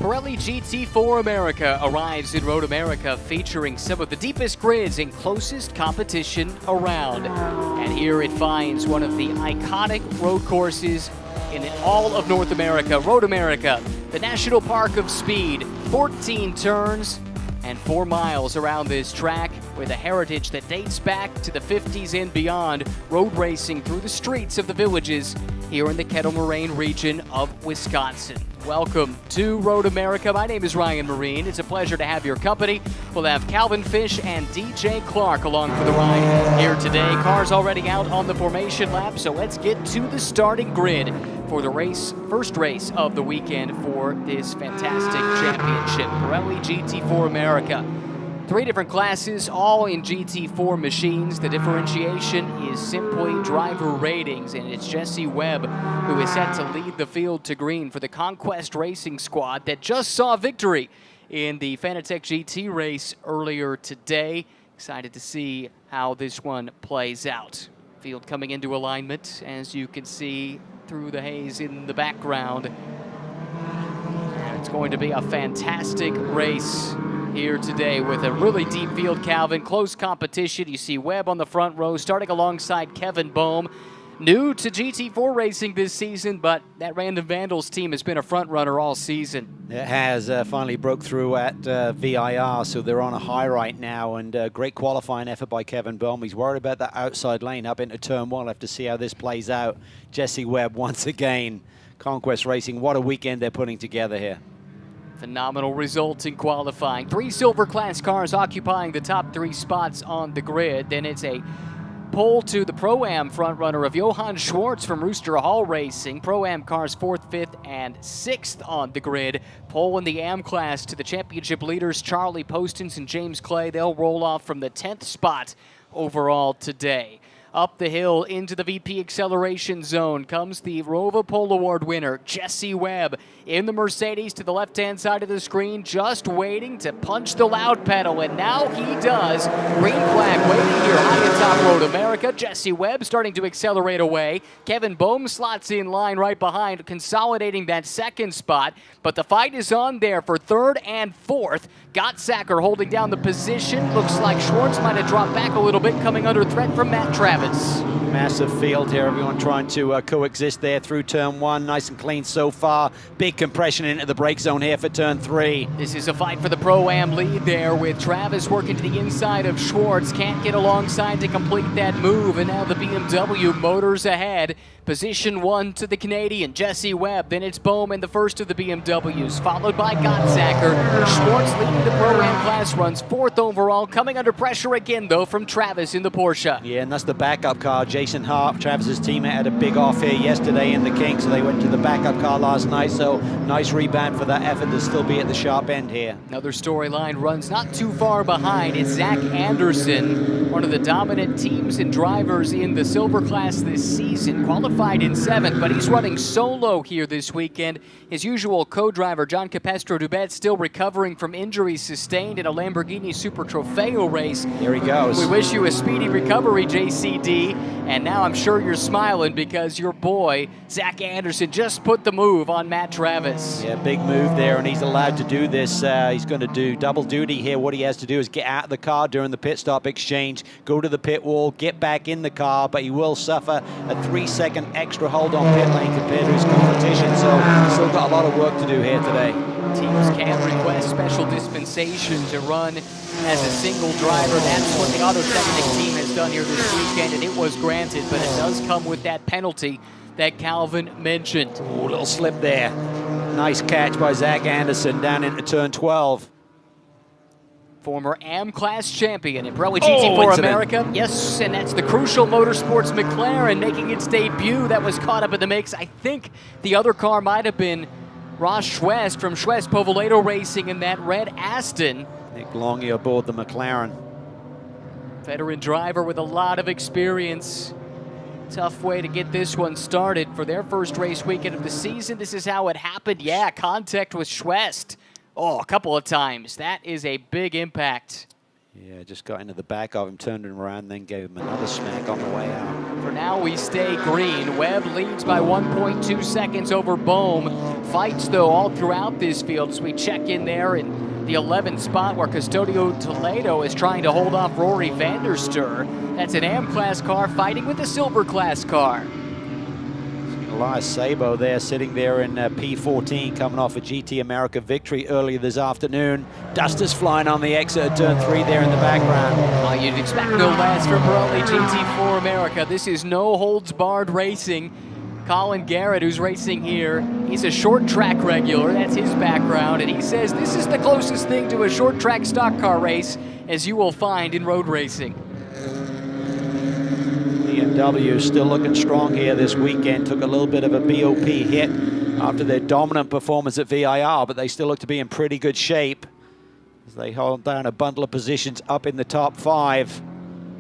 Pirelli GT4 America arrives in Road America, featuring some of the deepest grids and closest competition around. And here it finds one of the iconic road courses in all of North America. Road America, the National Park of Speed, 14 turns and 4 miles around this track with a heritage that dates back to the 50s and beyond, road racing through the streets of the villages here in the Kettle Moraine region of Wisconsin. Welcome to Road America. My name is Ryan Marine. It's a pleasure to have your company. We'll have Calvin Fish and DJ Clark along for the ride here today. Cars already out on the formation lap, so let's get to the starting grid for the first race of the weekend for this fantastic championship, Pirelli GT4 America. 3 different classes, all in GT4 machines. The differentiation is simply driver ratings, and it's Jesse Webb who is set to lead the field to green for the Conquest Racing squad that just saw victory in the Fanatec GT race earlier today. Excited to see how this one plays out. Field coming into alignment, as you can see through the haze in the background. And it's going to be a fantastic race here today with a really deep field, Calvin. Close competition. You see Webb on the front row starting alongside Kevin Boehm. New to GT4 racing this season, but that Random Vandals team has been a front runner all season. It has finally broke through at VIR, so they're on a high right now, and great qualifying effort by Kevin Boehm. He's worried about that outside lane up into turn 1. We'll have to see how this plays out. Jesse Webb once again. Conquest Racing, what a weekend they're putting together here. Phenomenal results in qualifying. 3 silver class cars occupying the top 3 spots on the grid. Then it's a pole to the Pro-Am frontrunner of Johann Schwartz from Rooster Hall Racing. Pro-Am cars 4th, 5th, and 6th on the grid. Pole in the Am class to the championship leaders Charlie Postins and James Clay. They'll roll off from the 10th spot overall today. Up the hill into the VP acceleration zone comes the Rova Pole Award winner, Jesse Webb, in the Mercedes to the left-hand side of the screen, just waiting to punch the loud pedal, and now he does. Green flag waiting here high atop Road America. Jesse Webb starting to accelerate away. Kevin Boehm slots in line right behind, consolidating that 2nd spot, but the fight is on there for 3rd and 4th. Gottsacker holding down the position. Looks like Schwartz might have dropped back a little bit, coming under threat from Matt Travis. Massive field here, everyone trying to coexist there through turn 1. Nice and clean so far. Big compression into the brake zone here for turn 3. This is a fight for the Pro-Am lead there, with Travis working to the inside of Schwartz. Can't get alongside to complete that move, and now the BMW motors ahead. Position 1 to the Canadian, Jesse Webb. Then it's Boehm in the first of the BMWs, followed by Gottsacker. Schwartz leading the Pro-Am class runs 4th overall, coming under pressure again, though, from Travis in the Porsche. Yeah, and that's the backup car. Jason Hart, Travis's teammate, had a big off here yesterday in the King, so they went to the backup car last night. So nice rebound for that effort to still be at the sharp end here. Another storyline runs not too far behind. It's Zach Anderson, one of the dominant teams and drivers in the silver class this season. Qualified in 7th, but he's running solo here this weekend. His usual co-driver, John Capestro-Dubet, still recovering from injuries sustained in a Lamborghini Super Trofeo race. Here he goes. We wish you a speedy recovery, JCD. And now I'm sure you're smiling because your boy, Zach Anderson, just put the move on Matt Travis. Yeah, big move there, and he's allowed to do this. He's going to do double duty here. What he has to do is get out of the car during the pit stop exchange, go to the pit wall, get back in the car, but he will suffer a 3-second extra hold on pit lane compared to his competition, so he's still got a lot of work to do here today. Teams can request special dispensation to run as a single driver. That's what the Auto Technic team has done here this weekend, and it was granted, but it does come with that penalty that Calvin mentioned. Ooh, little slip there. Nice catch by Zach Anderson down into turn 12. Former Am Class champion in Pirelli GT4 America. Yes, and that's the Crucial Motorsports McLaren making its debut. That was caught up in the mix. I think the other car might have been Ross Schwest from Schwest Povoleto Racing in that red Aston. Nick Longy aboard the McLaren. Veteran driver with a lot of experience. Tough way to get this one started for their first race weekend of the season. This is how it happened. Yeah, contact with Schwest. Oh, a couple of times. That is a big impact. Yeah, just got into the back of him, turned him around, then gave him another smack on the way out. For now, now we stay green. Webb leads by 1.2 seconds over Bohm. Fights, though, all throughout this field as we check in there in the 11th spot where Custodio Toledo is trying to hold off Rory van der Stur. That's an AM-class car fighting with a Silver-class car. Elias Sabo there, sitting there in P14, coming off a GT America victory earlier this afternoon. Dust is flying on the exit of turn 3 there in the background. Well, you'd expect no less from Pirelli GT4 America. This is no-holds-barred racing. Colin Garrett, who's racing here, he's a short track regular, that's his background, and he says this is the closest thing to a short track stock car race as you will find in road racing. BMW still looking strong here this weekend. Took a little bit of a BOP hit after their dominant performance at VIR, but they still look to be in pretty good shape as they hold down a bundle of positions up in the top 5.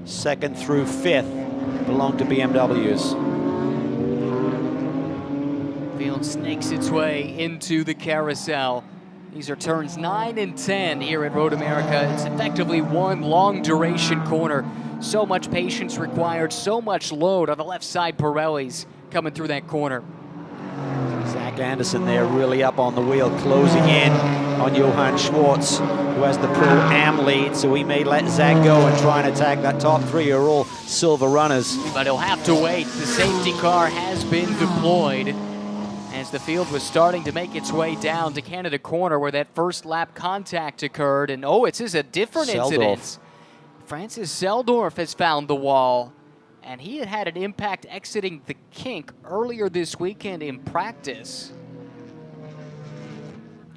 2nd through 5th belong to BMWs. Field snakes its way into the carousel. These are turns 9 and 10 here at Road America. It's effectively one long duration corner. So much patience required, so much load on the left side. Pirelli's coming through that corner. Zach Anderson there really up on the wheel, closing in on Johann Schwartz, who has the Pro-Am lead, so he may let Zach go and try and attack that top 3 who are all silver runners. But he'll have to wait. The safety car has been deployed as the field was starting to make its way down to Canada Corner where that first lap contact occurred. And oh, it's a different incident. Francis Seldorf has found the wall, and he had an impact exiting the kink earlier this weekend in practice.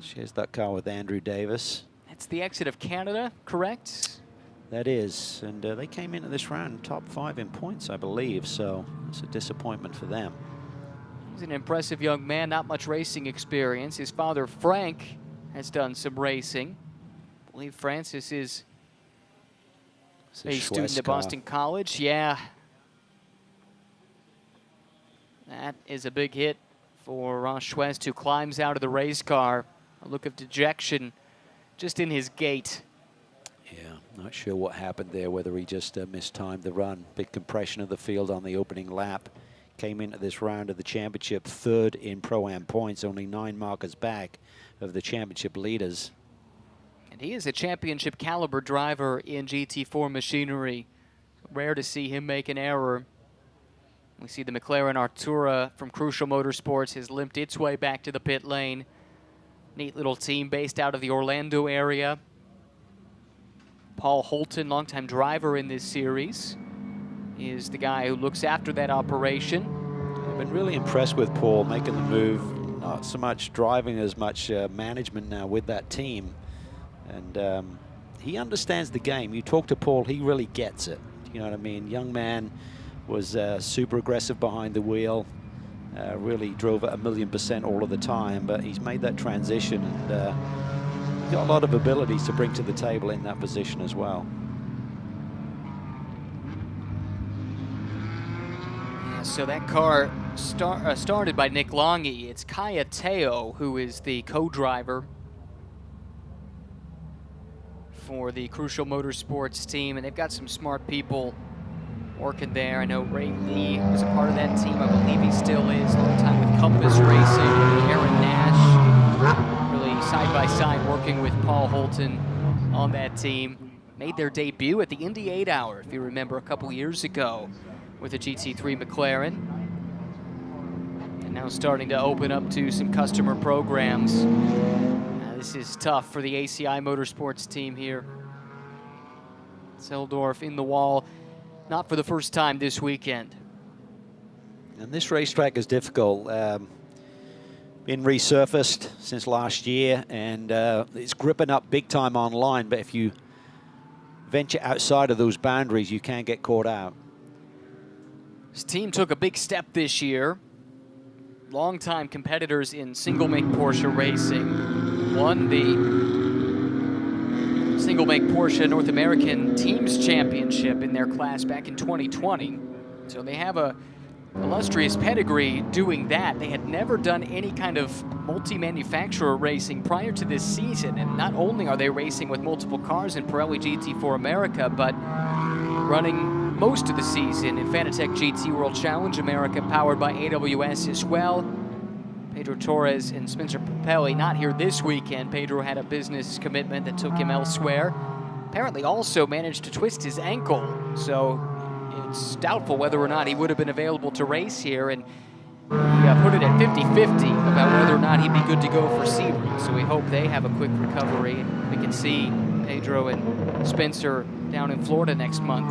Shares that car with Andrew Davis. That's the exit of Canada, correct? That is, and they came into this round top 5 in points, I believe, so it's a disappointment for them. He's an impressive young man, not much racing experience. His father, Frank, has done some racing. I believe Francis is a student at Boston College. Yeah. That is a big hit for Ross Schwest, who climbs out of the race car. A look of dejection just in his gait. Yeah, not sure what happened there, whether he just mistimed the run. Big compression of the field on the opening lap. Came into this round of the championship 3rd in Pro-Am points, only 9 markers back of the championship leaders. And he is a championship caliber driver in GT4 machinery. Rare to see him make an error. We see the McLaren Artura from Crucial Motorsports has limped its way back to the pit lane. Neat little team based out of the Orlando area. Paul Holton, longtime driver in this series, is the guy who looks after that operation. I've been really impressed with Paul making the move. Not so much driving as much management now with that team. And he understands the game. You talk to Paul, he really gets it. You know what I mean? Young man was super aggressive behind the wheel. Really drove at 1,000,000% all of the time, but he's made that transition and he's got a lot of abilities to bring to the table in that position as well. Yeah, so that car started by Nick Longy. It's Kaya Teo who is the co-driver for the Crucial Motorsports team, and they've got some smart people working there. I know Ray Lee was a part of that team. I believe he still is. Long time with Compass Racing. Aaron Nash, really side by side working with Paul Holton on that team. Made their debut at the Indy 8 Hour, if you remember, a couple years ago with a GT3 McLaren. And now starting to open up to some customer programs. This is tough for the ACI Motorsports team here. Seldorf in the wall, not for the first time this weekend. And this racetrack is difficult. Been resurfaced since last year, and it's gripping up big time online, but if you venture outside of those boundaries, you can get caught out. This team took a big step this year. Longtime competitors in single-make Porsche racing. Won the single-make Porsche North American Teams Championship in their class back in 2020. So they have a illustrious pedigree doing that. They had never done any kind of multi-manufacturer racing prior to this season, and not only are they racing with multiple cars in Pirelli GT4 America, but running most of the season in Fanatec GT World Challenge America, powered by AWS as well. Pedro Torres and Spencer Pirelli not here this weekend. Pedro had a business commitment that took him elsewhere. Apparently also managed to twist his ankle, so it's doubtful whether or not he would have been available to race here, and he put it at 50-50 about whether or not he'd be good to go for Sebring. So we hope they have a quick recovery and we can see Pedro and Spencer down in Florida next month.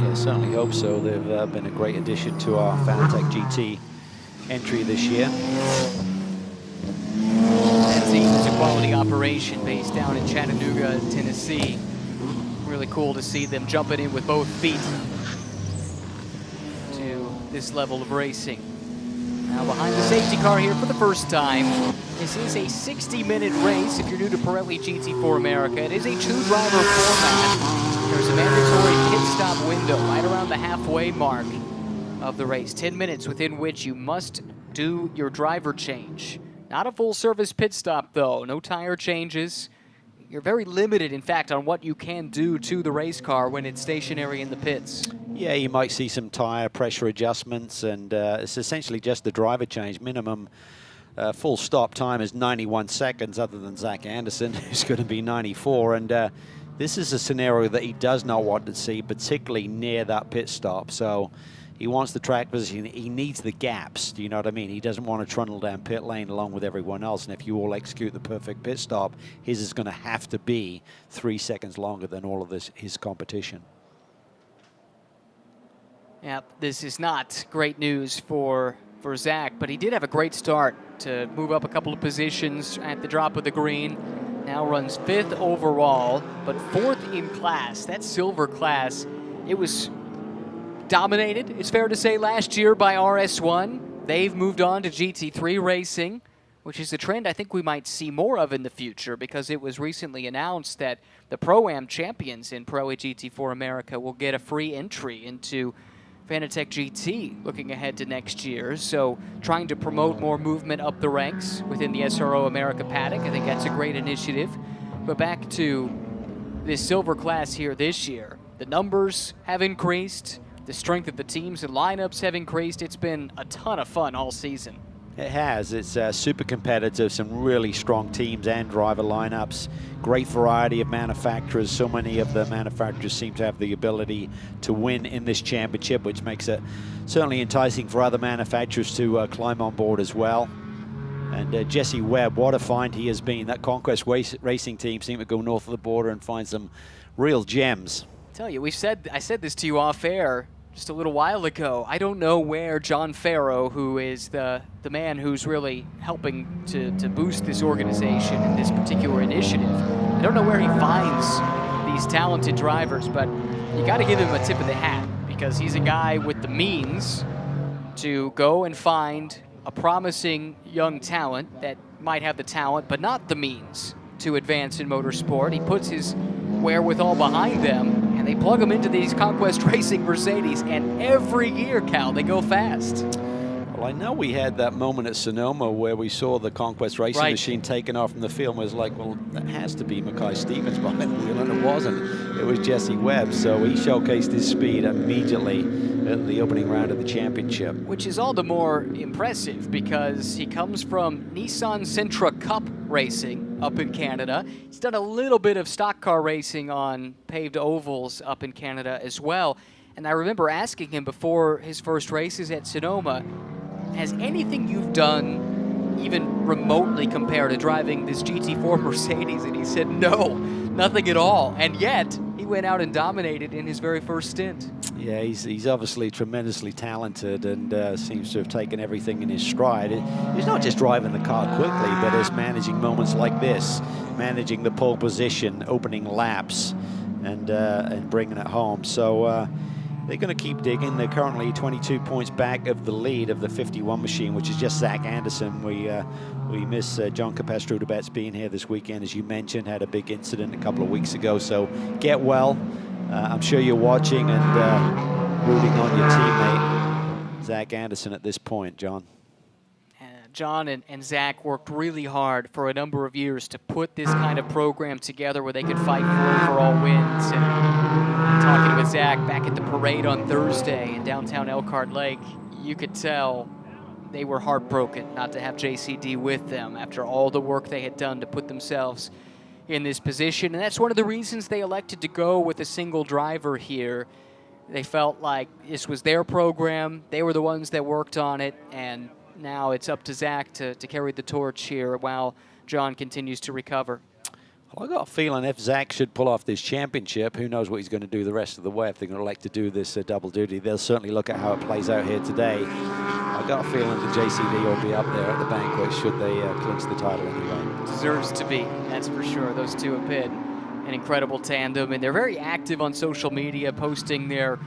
Yeah, certainly hope so. They've been a great addition to our Fanatec GT entry this year. Benzene is a quality operation based down in Chattanooga, Tennessee. Really cool to see them jumping in with both feet to this level of racing. Now behind the safety car here for the first time. This is a 60-minute race if you're new to Pirelli GT4 America. It is a two-driver format. There's a mandatory pit stop window right around the halfway mark of the race. 10 minutes within which you must do your driver change. Not a full-service pit stop, though. No tire changes. You're very limited, in fact, on what you can do to the race car when it's stationary in the pits. Yeah, you might see some tire pressure adjustments, and it's essentially just the driver change. Minimum full stop time is 91 seconds, other than Zach Anderson, who's going to be 94. And this is a scenario that he does not want to see, particularly near that pit stop. So he wants the track position. He needs the gaps. Do you know what I mean? He doesn't want to trundle down pit lane along with everyone else. And if you all execute the perfect pit stop, his is going to have to be 3 seconds longer than all of his competition. Yep, this is not great news for Zach, but he did have a great start to move up a couple of positions at the drop of the green. Now runs 5th overall, but 4th in class. That silver class, it was dominated, it's fair to say, last year by RS1. They've moved on to GT3 racing, which is a trend I think we might see more of in the future, because it was recently announced that the Pro-Am champions in Pirelli GT4 America will get a free entry into Fanatec GT looking ahead to next year. So trying to promote more movement up the ranks within the SRO America paddock. I think that's a great initiative. But back to this silver class here this year. The numbers have increased. The strength of the teams and lineups have increased. It's been a ton of fun all season. It has. It's super competitive, some really strong teams and driver lineups. Great variety of manufacturers. So many of the manufacturers seem to have the ability to win in this championship, which makes it certainly enticing for other manufacturers to climb on board as well. And Jesse Webb, what a find he has been. That Conquest Racing team seem to go north of the border and find some real gems. I tell you, I said this to you off air just a little while ago. I don't know where John Farrow, who is the man who's really helping to boost this organization and this particular initiative, I don't know where he finds these talented drivers, but you got to give him a tip of the hat, because he's a guy with the means to go and find a promising young talent that might have the talent but not the means to advance in motorsport. He puts his wherewithal behind them, and they plug them into these Conquest Racing Mercedes, and every year, Cal, they go fast. Well, I know we had that moment at Sonoma where we saw the Conquest Racing machine taken off from the field, and was like, well, that has to be Mackay Stevens behind the wheel, and it wasn't. It was Jesse Webb, so he showcased his speed immediately at the opening round of the championship. Which is all the more impressive because he comes from Nissan Sentra Cup racing up in Canada. He's done a little bit of stock car racing on paved ovals up in Canada as well. And I remember asking him before his first races at Sonoma, has anything you've done even remotely compare to driving this GT4 Mercedes? And he said, no, nothing at all. And yet, he went out and dominated in his very first stint. Yeah, he's obviously tremendously talented and seems to have taken everything in his stride. He's not just driving the car quickly, but is managing moments like this, managing the pole position, opening laps, and bringing it home. So they're going to keep digging. They're currently 22 points back of the lead of the 51 machine, which is just Zach Anderson. We miss John Capestro-Debets being here this weekend, as you mentioned, had a big incident a couple of weeks ago. So get well. I'm sure you're watching and rooting on your teammate, Zach Anderson, at this point, John. John and Zach worked really hard for a number of years to put this kind of program together where they could fight for overall wins. And Talking with Zach back at the parade on Thursday in downtown Elkhart Lake, you could tell they were heartbroken not to have JCD with them after all the work they had done to put themselves in this position. And that's one of the reasons they elected to go with a single driver here. They felt like this was their program. They were the ones that worked on it. And now it's up to Zach to carry the torch here while John continues to recover. Well, I got a feeling if Zach should pull off this championship, who knows what he's going to do the rest of the way. If they're going to elect to do this double duty, they'll certainly look at how it plays out here today. I got a feeling the JCD will be up there at the banquet should they clinch the title anyway. Deserves to be, that's for sure. Those two have been an incredible tandem, and they're very active on social media, posting their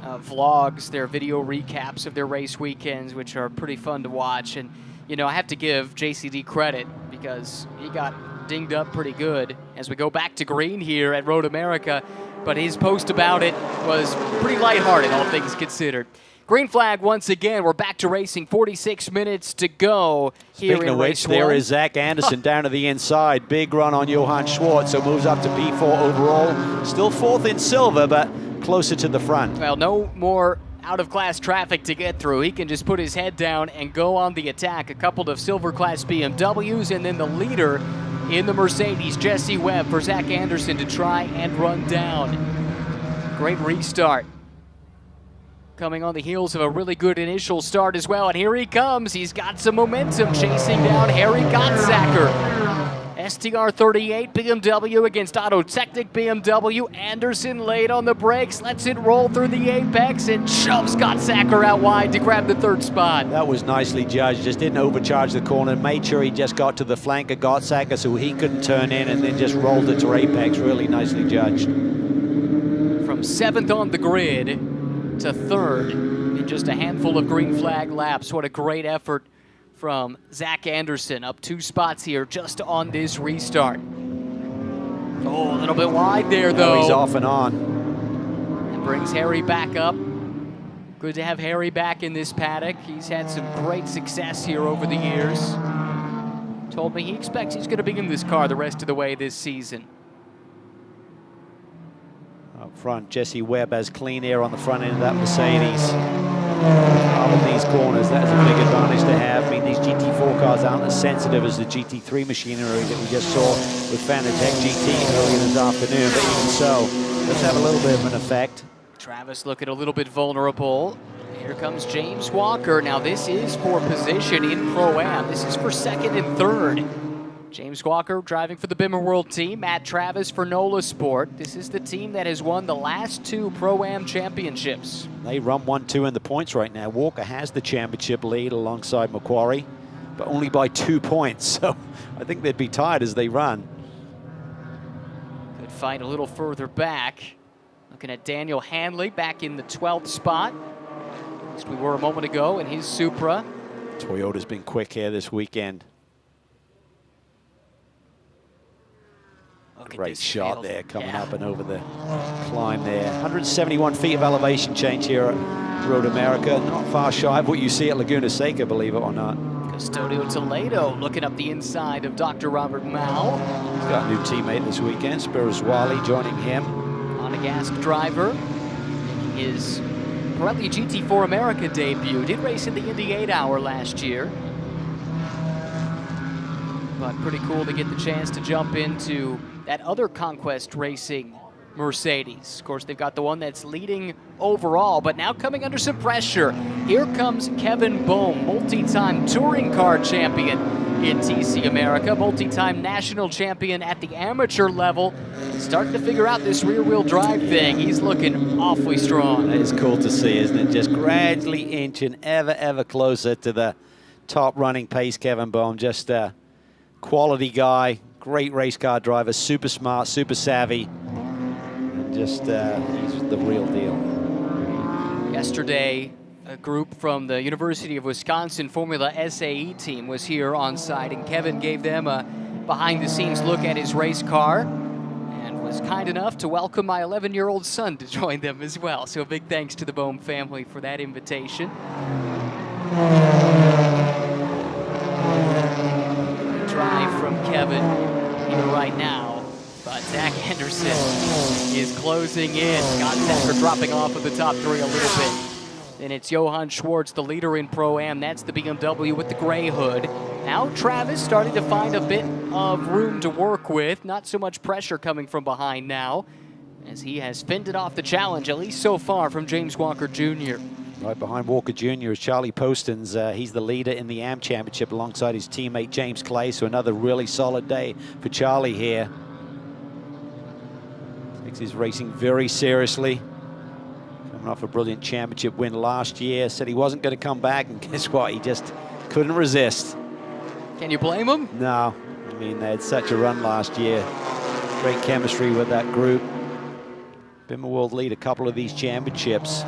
vlogs, their video recaps of their race weekends, which are pretty fun to watch. And, you know, I have to give JCD credit because he got dinged up pretty good as we go back to green here at Road America, but his post about it was pretty lighthearted, all things considered. Green flag once again. We're back to racing. 46 minutes to go here in race one. There is Zach Anderson down to the inside. Big run on Johann Schwartz, so moves up to P4 overall. Still fourth in silver, but closer to the front. Well, no more out-of-class traffic to get through. He can just put his head down and go on the attack. A couple of silver class BMWs, and then the leader in the Mercedes, Jesse Webb, for Zach Anderson to try and run down. Great restart. Coming on the heels of a really good initial start as well. And here he comes. He's got some momentum, chasing down Harry Gottsacker. STR38 BMW against Auto Technic BMW. Anderson late on the brakes, lets it roll through the apex and shoves Gottsacker out wide to grab the third spot. That was nicely judged. Just didn't overcharge the corner. Made sure he just got to the flank of Gottsacker so he couldn't turn in, and then just rolled it to apex. Really nicely judged. From 7th on the grid to 3rd in just a handful of green flag laps. What a great effort from Zach Anderson, up 2 spots here just on this restart. Oh, a little bit wide there, though. Oh, he's off and on. And brings Harry back up. Good to have Harry back in this paddock. He's had some great success here over the years. Told me he expects he's going to be in this car the rest of the way this season. Up front, Jesse Webb has clean air on the front end of that Mercedes. All these corners, that's a big advantage to have. I mean, these GT4 cars aren't as sensitive as the GT3 machinery that we just saw with Fanatec GT earlier this afternoon, but even so, let's have a little bit of an effect. Travis looking a little bit vulnerable. Here comes James Walker. Now this is for position in Pro-Am. This is for 2nd and 3rd. James Walker driving for the Bimmer World team. Matt Travis for NOLA Sport. This is the team that has won the last 2 Pro-Am championships. They run 1-2 in the points right now. Walker has the championship lead alongside Macquarie, but only by 2 points. So I think they'd be tied as they run. Good fight a little further back. Looking at Daniel Hanley back in the 12th spot. At least we were a moment ago in his Supra. Toyota's been quick here this weekend. Great shot there, coming up and over the climb there. 171 feet of elevation change here at Road America. Not far shy of what you see at Laguna Seca, believe it or not. Custodio Toledo looking up the inside of Dr. Robert Mao. He's got a new teammate this weekend, Spiros Wally, joining him. Monegasque driver, making his Pirelli GT4 America debut. Did race in the Indy 8 Hour last year. But pretty cool to get the chance to jump into that other Conquest Racing Mercedes. Of course, they've got the one that's leading overall, but now coming under some pressure. Here comes Kevin Bohm, multi-time touring car champion in TC America, multi-time national champion at the amateur level. Starting to figure out this rear-wheel drive thing. He's looking awfully strong. It's cool to see, isn't it? Just gradually inching ever closer to the top running pace, Kevin Bohm. Just a quality guy. Great race car driver, super smart, super savvy. Just, he's the real deal. Yesterday, a group from the University of Wisconsin Formula SAE team was here on site, and Kevin gave them a behind-the-scenes look at his race car and was kind enough to welcome my 11-year-old son to join them as well. So a big thanks to the Bohm family for that invitation. Drive from Kevin here right now, but But Zach Anderson is closing in. Scott Decker dropping off of the top three a little bit. And it's Johann Schwartz, the leader in Pro-Am. That's the BMW with the gray hood. Now Travis starting to find a bit of room to work with. Not so much pressure coming from behind now, as he has fended off the challenge, at least so far, from James Walker Jr. Right behind Walker Jr. is Charlie Postins. He's the leader in the AM Championship alongside his teammate James Clay. So another really solid day for Charlie here. Takes his racing very seriously. Coming off a brilliant championship win last year. Said he wasn't going to come back, and guess what? He just couldn't resist. Can you blame him? No. I mean, they had such a run last year. Great chemistry with that group. Been a world lead a couple of these championships.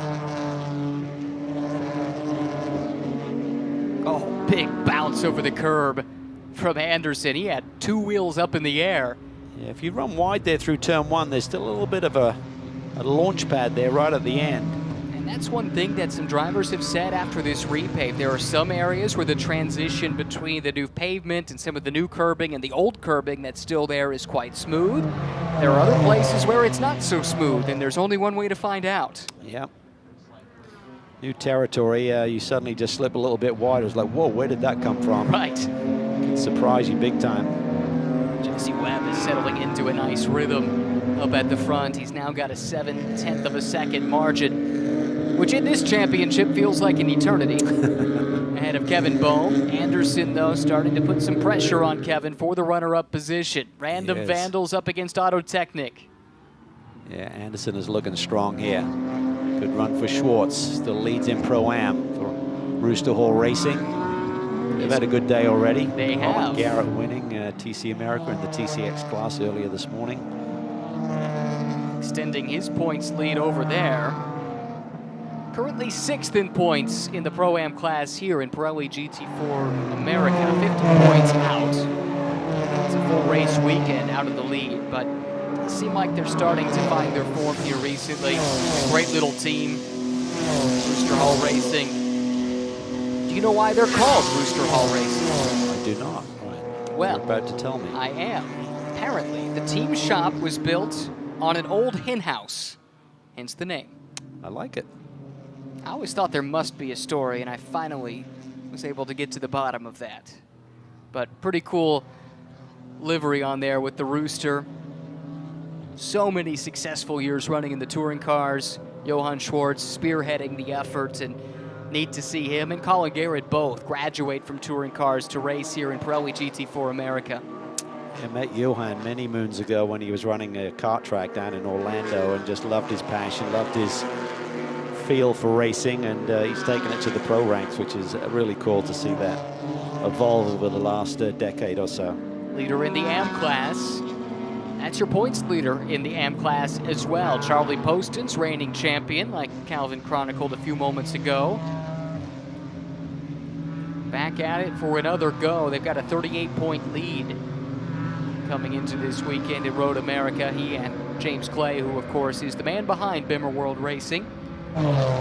Oh, big bounce over the curb from Anderson. He had two wheels up in the air. Yeah, if you run wide there through turn one, there's still a little bit of a launch pad there right at the end. And that's one thing that some drivers have said after this repave. There are some areas where the transition between the new pavement and some of the new curbing and the old curbing that's still there is quite smooth. There are other places where it's not so smooth, and there's only one way to find out. Yeah. New territory, you suddenly just slip a little bit wider. It's like, whoa, where did that come from? Right. Can surprise you big time. Jesse Webb is settling into a nice rhythm up at the front. He's now got a 0.7 of a second margin, which in this championship feels like an eternity. Ahead of Kevin Bohm. Anderson, though, starting to put some pressure on Kevin for the runner-up position. Random Vandals up against Auto Technic. Yeah, Anderson is looking strong here. Good run for Schwartz. Still leads in Pro-Am for Rooster Hall Racing. They've had a good day already. They have. Garrett winning TC America in the TCX class earlier this morning. Extending his points lead over there. Currently 6th in points in the Pro-Am class here in Pirelli GT4 America. 50 points out. It's a full race weekend out of the lead, but it does seem like they're starting to find their form here recently. A great little team. Rooster Hall Racing. Do you know why they're called Rooster Hall Racing? I do not. Right. Well, you're about to tell me. I am. Apparently, the team shop was built on an old hen house, hence the name. I like it. I always thought there must be a story, and I finally was able to get to the bottom of that. But pretty cool livery on there with the Rooster. So many successful years running in the touring cars. Johann Schwartz spearheading the effort, and neat to see him and Colin Garrett both graduate from touring cars to race here in Pirelli GT4 America. I met Johan many moons ago when he was running a kart track down in Orlando, and just loved his passion, loved his feel for racing, and he's taken it to the pro ranks, which is really cool to see that evolve over the last decade or so. Leader in the AM class. That's your points leader in the AM class as well. Charlie Postins, reigning champion, like Calvin chronicled a few moments ago. Back at it for another go. They've got a 38-point lead coming into this weekend at Road America. He and James Clay, who of course is the man behind Bimmer World Racing,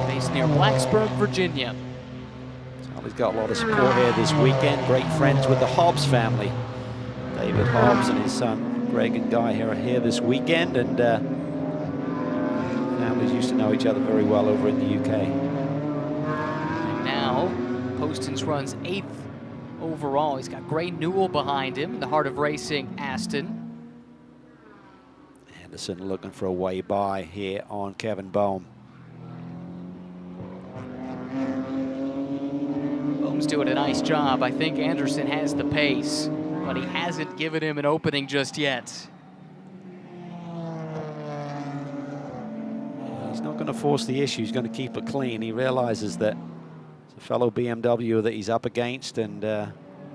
based near Blacksburg, Virginia. Charlie's got a lot of support here this weekend. Great friends with the Hobbs family. David Hobbs and his son Greg and Guy here are here this weekend, and families used to know each other very well over in the UK. And now Postins runs 8th overall. He's got Gray Newell behind him, the heart of racing, Aston. Anderson looking for a way by here on Kevin Bohm. Bohm's doing a nice job. I think Anderson has the pace, but he hasn't given him an opening just yet. He's not going to force the issue. He's going to keep it clean. He realizes that it's a fellow BMW that he's up against, and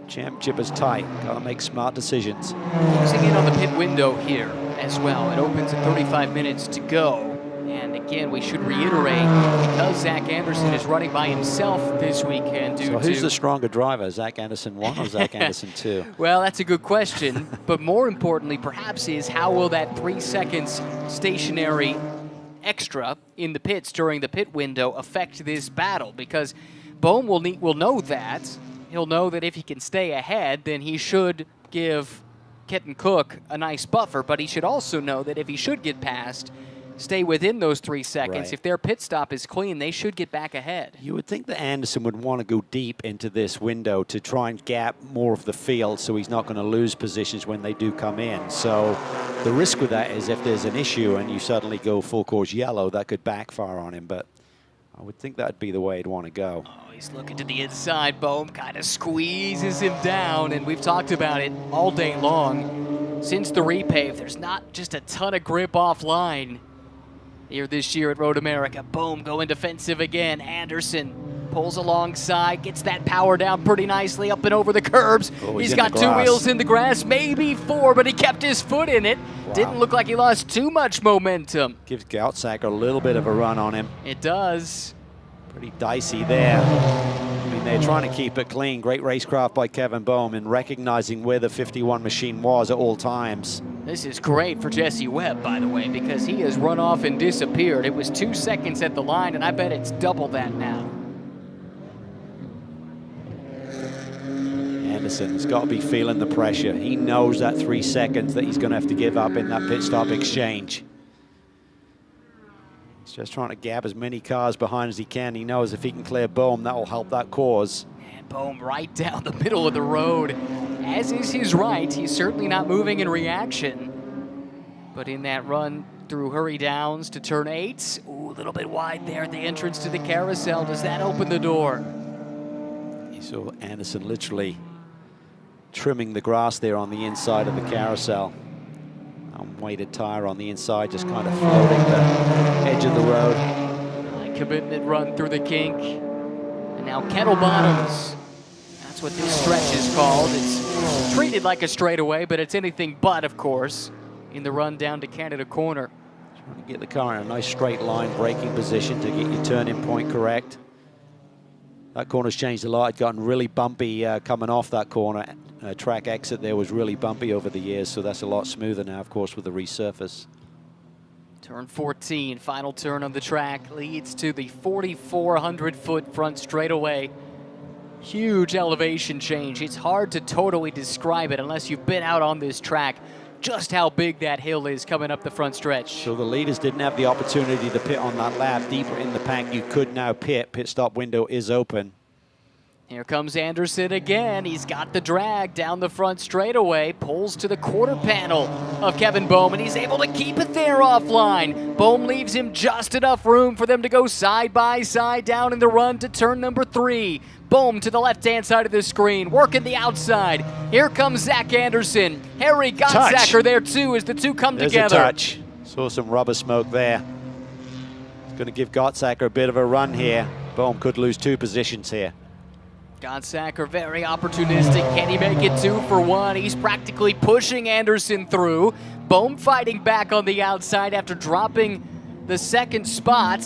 championship is tight. Got to make smart decisions. Closing in on the pit window here as well. It opens at 35 minutes to go. And again, we should reiterate, because Zach Anderson is running by himself this weekend due So who's the stronger driver, Zach Anderson 1 or Zach Anderson 2? Well, that's a good question. But more importantly, perhaps, is how will that 3 seconds stationary extra in the pits during the pit window affect this battle? Because Bohm will know that. He'll know that if he can stay ahead, then he should give Kitten Cook a nice buffer, but he should also know that if he should get past, stay within those 3 seconds. Right. If their pit stop is clean, they should get back ahead. You would think that Anderson would want to go deep into this window to try and gap more of the field so he's not going to lose positions when they do come in. So the risk with that is if there's an issue and you suddenly go full course yellow, that could backfire on him. But I would think that'd be the way he'd want to go. Oh, he's looking to the inside. Bohm kind of squeezes him down, and we've talked about it all day long. Since the repave, there's not just a ton of grip offline here this year at Road America. Boom, going defensive again. Anderson pulls alongside, gets that power down pretty nicely up and over the curbs. Oh, he's got 2 wheels in the grass, maybe 4, but he kept his foot in it. Wow. Didn't look like he lost too much momentum. Gives Gottsacker a little bit of a run on him. It does. Pretty dicey there. I mean, they're trying to keep it clean. Great racecraft by Kevin Bohm in recognizing where the 51 machine was at all times. This is great for Jesse Webb, by the way, because he has run off and disappeared. It was 2 seconds at the line, and I bet it's double that now. Anderson's got to be feeling the pressure. He knows that 3 seconds that he's going to have to give up in that pit stop exchange. He's just trying to gap as many cars behind as he can. He knows if he can clear Bohm, that will help that cause. And Bohm right down the middle of the road. As is his right, he's certainly not moving in reaction. But in that run through Hurry Downs to turn 8, ooh, a little bit wide there at the entrance to the carousel. Does that open the door? You saw Anderson literally trimming the grass there on the inside of the carousel. Weighted tire on the inside, just kind of floating the edge of the road. High commitment run through the kink. And now Kettle Bottoms. That's what this stretch is called. It's treated like a straightaway, but it's anything but, of course, in the run down to Canada Corner. Trying to get the car in a nice straight line braking position to get your turning point correct. That corner's changed a lot. It's gotten really bumpy coming off that corner. Track exit there was really bumpy over the years, so that's a lot smoother now, of course, with the resurface. Turn 14, final turn on the track, leads to the 4,400-foot front straightaway. Huge elevation change. It's hard to totally describe it unless you've been out on this track, just how big that hill is coming up the front stretch. So the leaders didn't have the opportunity to pit on that lap. Deeper in the pack, you could now pit. Pit stop window is open. Here comes Anderson again. He's got the drag down the front straightaway, pulls to the quarter panel of Kevin Bohm, and he's able to keep it there offline. Bohm leaves him just enough room for them to go side by side down in the run to turn number 3. Bohm to the left-hand side of the screen, working the outside. Here comes Zach Anderson. Harry Gottsacker there too as the two come together. There's a touch. Saw some rubber smoke there. It's going to give Gottsacker a bit of a run here. Bohm could lose 2 positions here. Gottsacker very opportunistic. Can he make it 2 for 1? He's practically pushing Anderson through. Bohm fighting back on the outside after dropping the 2nd spot.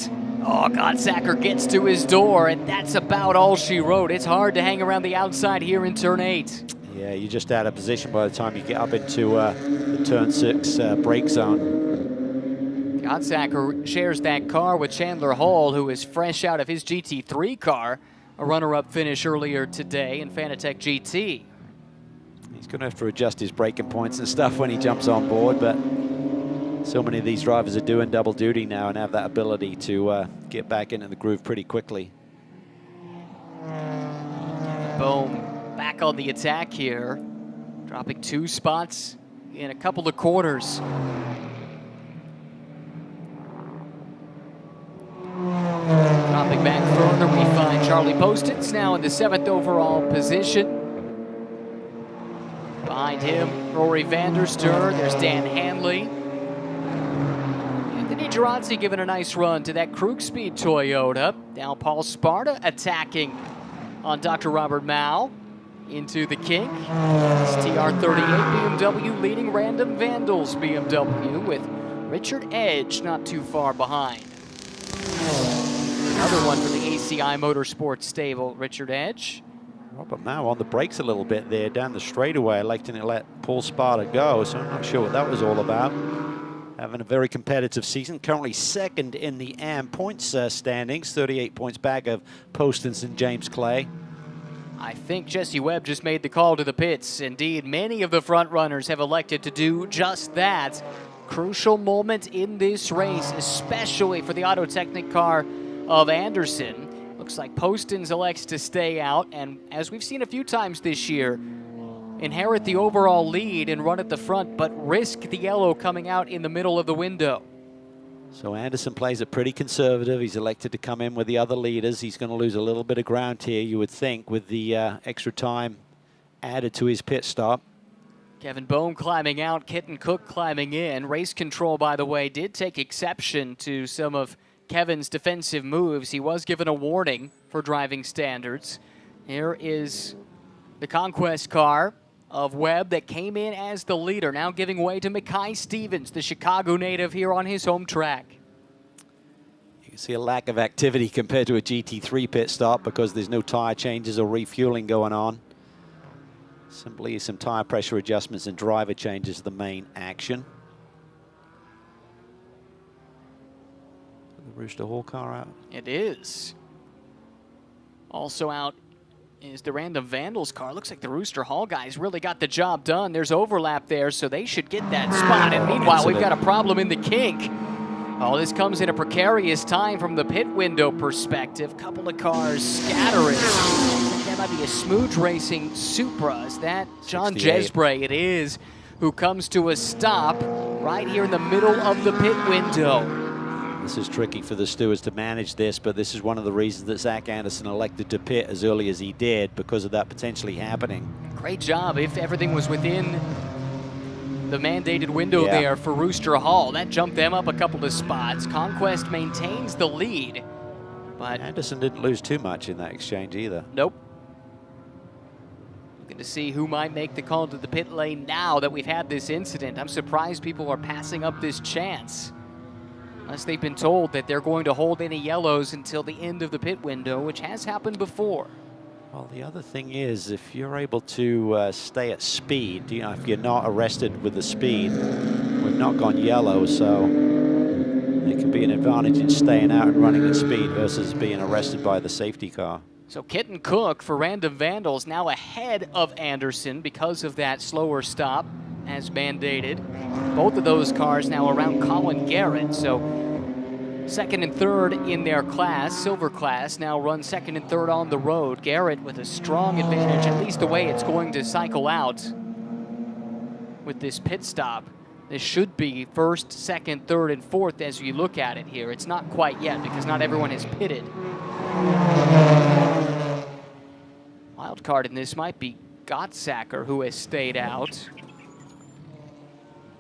Oh, Gottsacker gets to his door, and that's about all she wrote. It's hard to hang around the outside here in turn 8. Yeah, you're just out of position by the time you get up into the turn 6 brake zone. Gottsacker shares that car with Chandler Hall, who is fresh out of his GT3 car. A runner-up finish earlier today in Fanatec GT. He's going to have to adjust his braking points and stuff when he jumps on board, but so many of these drivers are doing double duty now and have that ability to get back into the groove pretty quickly. Boom, back on the attack here, dropping 2 spots in a couple of quarters. Dropping back further, we find Charlie Postins now in the 7th overall position. Behind him, Rory van der Steur. There's Dan Hanley. Anthony Girazzi giving a nice run to that Krug Speed Toyota. Now Paul Sparta attacking on Dr. Robert Mao into the kink. It's TR38 BMW leading Random Vandals BMW with Richard Edge not too far behind. Another one for the ACI Motorsports stable, Richard Edge. Robert Mao on the brakes a little bit there down the straightaway, electing to let Paul Sparta go, so I'm not sure what that was all about. Having a very competitive season, currently 2nd in the AM points standings, 38 points back of Postins and James Clay. I think Jesse Webb just made the call to the pits. Indeed, many of the front runners have elected to do just that. Crucial moment in this race, especially for the Auto Technic car of Anderson. Looks like Postins elects to stay out, and as we've seen a few times this year, inherit the overall lead and run at the front, but risk the yellow coming out in the middle of the window. So Anderson plays it pretty conservative. He's elected to come in with the other leaders. He's going to lose a little bit of ground here, you would think, with the extra time added to his pit stop. Kevin Bohm climbing out, Kitten Cook climbing in. Race control, by the way, did take exception to some of Kevin's defensive moves. He was given a warning for driving standards. Here is the Conquest car of Webb that came in as the leader, now giving way to Mackay Stevens, the Chicago native, here on his home track. You can see a lack of activity compared to a GT3 pit stop because there's no tire changes or refueling going on. Simply some tire pressure adjustments and driver changes, the main action. The Rooster Hall car out. It is. Also out is the Random Vandals car. Looks like the Rooster Hall guys really got the job done. There's overlap there, so they should get that spot. And meanwhile, we've got a problem in the kink. Oh, this comes in a precarious time from the pit window perspective. Couple of cars scattering. That might be a Smooge Racing Supra. Is that John Jesbray? It is, who comes to a stop right here in the middle of the pit window. This is tricky for the stewards to manage this, but this is one of the reasons that Zach Anderson elected to pit as early as he did, because of that potentially happening. Great job. If everything was within the mandated window there for Rooster Hall, that jumped them up a couple of spots. Conquest maintains the lead, but Anderson didn't lose too much in that exchange either. Nope. Looking to see who might make the call to the pit lane now that we've had this incident. I'm surprised people are passing up this chance, unless they've been told that they're going to hold any yellows until the end of the pit window, which has happened before. Well, the other thing is, if you're able to stay at speed, you know, if you're not arrested with the speed, we've not gone yellow, so it can be an advantage in staying out and running at speed versus being arrested by the safety car. So Kitten Cook for Random Vandals now ahead of Anderson because of that slower stop as mandated. Both of those cars now around Colin Garrett, so second and third in their class, silver class, now run second and third on the road. Garrett with a strong advantage, at least the way it's going to cycle out with this pit stop. This should be first, second, third, and fourth as you look at it here. It's not quite yet because not everyone has pitted. Wild card in this might be Gottsacker, who has stayed out.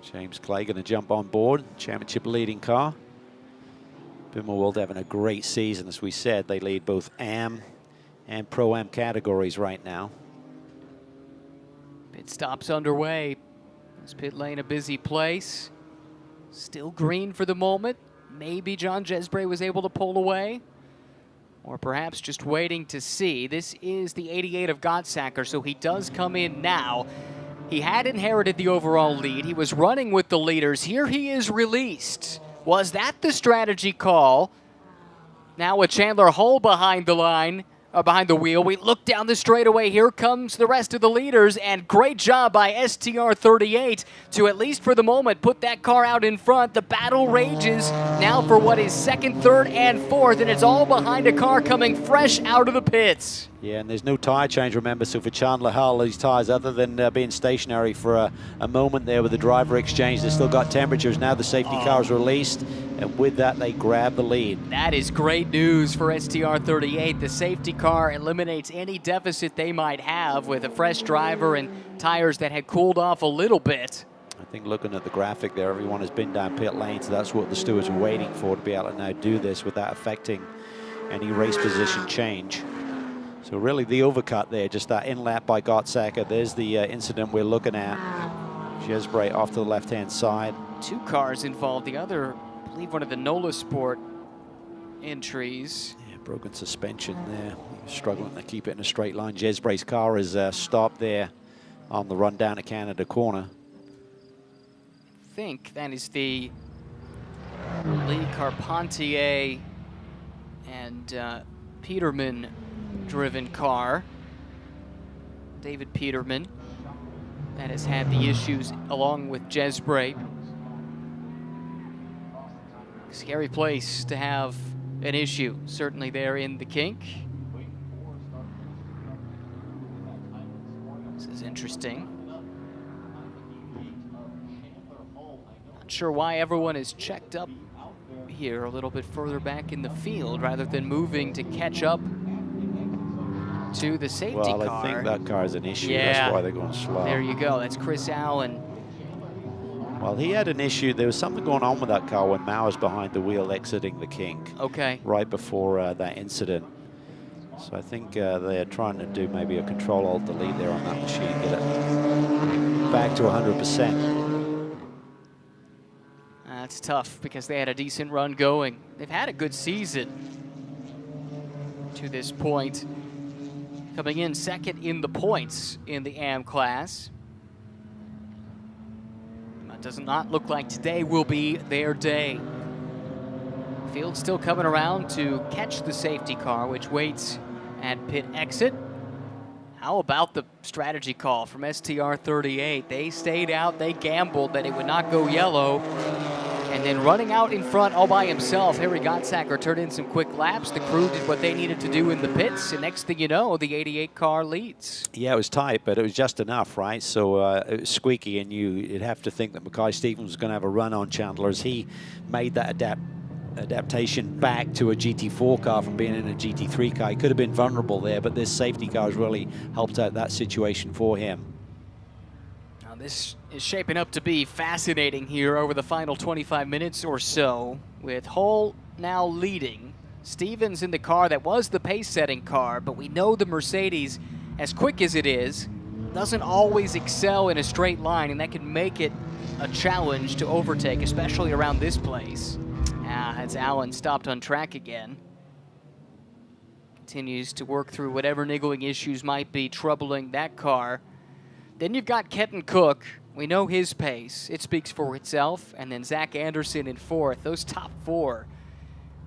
James Clay going to jump on board, championship leading car. Bimmer World having a great season, as we said. They lead both AM and Pro-Am categories right now. Pit stop's underway. This pit lane a busy place. Still green for the moment. Maybe John Jesbray was able to pull away, or perhaps just waiting to see. This is the 88 of Gottsacker, so he does come in now. He had inherited the overall lead. He was running with the leaders. Here he is released. Was that the strategy call? Now with Chandler Hull behind the line, behind the wheel, we look down the straightaway. Here comes the rest of the leaders, and great job by STR38 to, at least for the moment, put that car out in front. The battle rages now for what is second, third, and fourth, and it's all behind a car coming fresh out of the pits. Yeah, and there's no tire change, remember, so for Chandler Hull, these tires, other than being stationary for a moment there with the driver exchange, they've still got temperatures. Now the safety car is released, and with that, they grab the lead. That is great news for STR38. The safety car eliminates any deficit they might have with a fresh driver and tires that had cooled off a little bit. I think looking at the graphic there, everyone has been down pit lane, so that's what the stewards are waiting for, to be able to now do this without affecting any race position change. So really the overcut there, just that in-lap by Gottsacker. There's the incident we're looking at. Jesbray off to the left-hand side. Two cars involved. The other, I believe, one of the NOLA Sport entries. Yeah, broken suspension there. Struggling to keep it in a straight line. Jesbray's car is stopped there on the run down to Canada corner. I think that is the Lee Carpentier and Peterman driven car. David Peterman, that has had the issues along with Jesbray. Scary place to have an issue, certainly there in the kink. This is interesting. Not sure why everyone is checked up here a little bit further back in the field rather than moving to catch up to the safety car. Well, I think that car is an issue. Yeah. That's why they're going slow. There you go. That's Chris Allen. Well, he had an issue. There was something going on with that car when Mao was behind the wheel exiting the kink. Okay. Right before that incident. So I think they're trying to do maybe a Control-Alt-Delete there on that machine, get it back to 100%. That's tough because they had a decent run going. They've had a good season to this point. Coming in second in the points in the AM class. That does not look like today will be their day. Field still coming around to catch the safety car, which waits at pit exit. How about the strategy call from STR 38? They stayed out, they gambled that it would not go yellow. And then running out in front all by himself, Harry Gottsacker turned in some quick laps. The crew did what they needed to do in the pits, and next thing you know, the 88 car leads. Yeah, it was tight, but it was just enough, right? So it was squeaky, and you'd have to think that Mackay Stevens was going to have a run on Chandler as he made that adaptation back to a GT4 car from being in a GT3 car. He could have been vulnerable there, but this safety car has really helped out that situation for him. Now this is shaping up to be fascinating here over the final 25 minutes or so, with Hull now leading. Stevens in the car that was the pace-setting car, but we know the Mercedes, as quick as it is, doesn't always excel in a straight line, and that can make it a challenge to overtake, especially around this place. As Allen stopped on track again. Continues to work through whatever niggling issues might be troubling that car. Then you've got Kenton Cook. We know his pace. It speaks for itself. And then Zach Anderson in fourth. Those top four,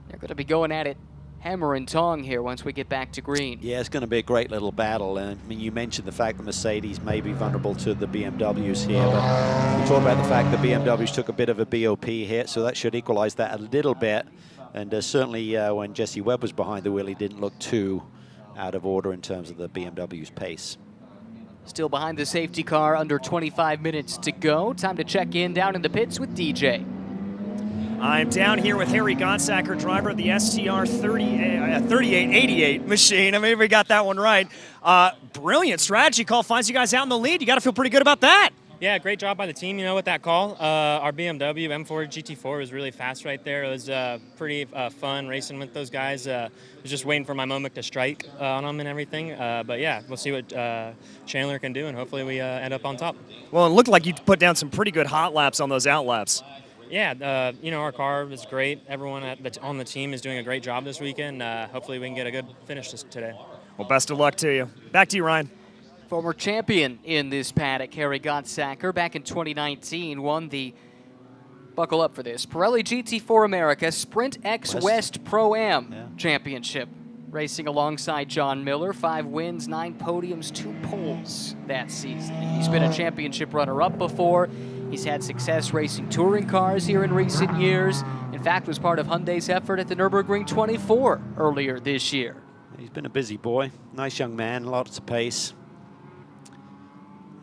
they're going to be going at it hammer and tong here once we get back to green. Yeah, it's going to be a great little battle. And I mean, you mentioned the fact that Mercedes may be vulnerable to the BMWs here, but we talked about the fact that BMWs took a bit of a BOP hit, so that should equalize that a little bit. And certainly when Jesse Webb was behind the wheel, he didn't look too out of order in terms of the BMW's pace. Still behind the safety car, under 25 minutes to go. Time to check in down in the pits with DJ. I'm down here with Harry Gottsacker, driver of the STR 3888 machine. I mean, we got that one right. Brilliant strategy call, finds you guys out in the lead. You got to feel pretty good about that. Yeah, great job by the team, with that call. Our BMW M4 GT4 was really fast right there. It was pretty fun racing with those guys. I was just waiting for my moment to strike on them and everything. But yeah, we'll see what Chandler can do, and hopefully we end up on top. Well, it looked like you put down some pretty good hot laps on those out laps. Yeah, our car is great. Everyone on the team is doing a great job this weekend. Hopefully we can get a good finish today. Well, best of luck to you. Back to you, Ryan. Former champion in this paddock, Harry Gottsacker, back in 2019, won the, buckle up for this, Pirelli GT4 America Sprint X West Pro-Am Championship. Racing alongside John Miller, 5 wins, 9 podiums, 2 poles that season. He's been a championship runner-up before. He's had success racing touring cars here in recent years. In fact, was part of Hyundai's effort at the Nürburgring 24 earlier this year. He's been a busy boy. Nice young man, lots of pace.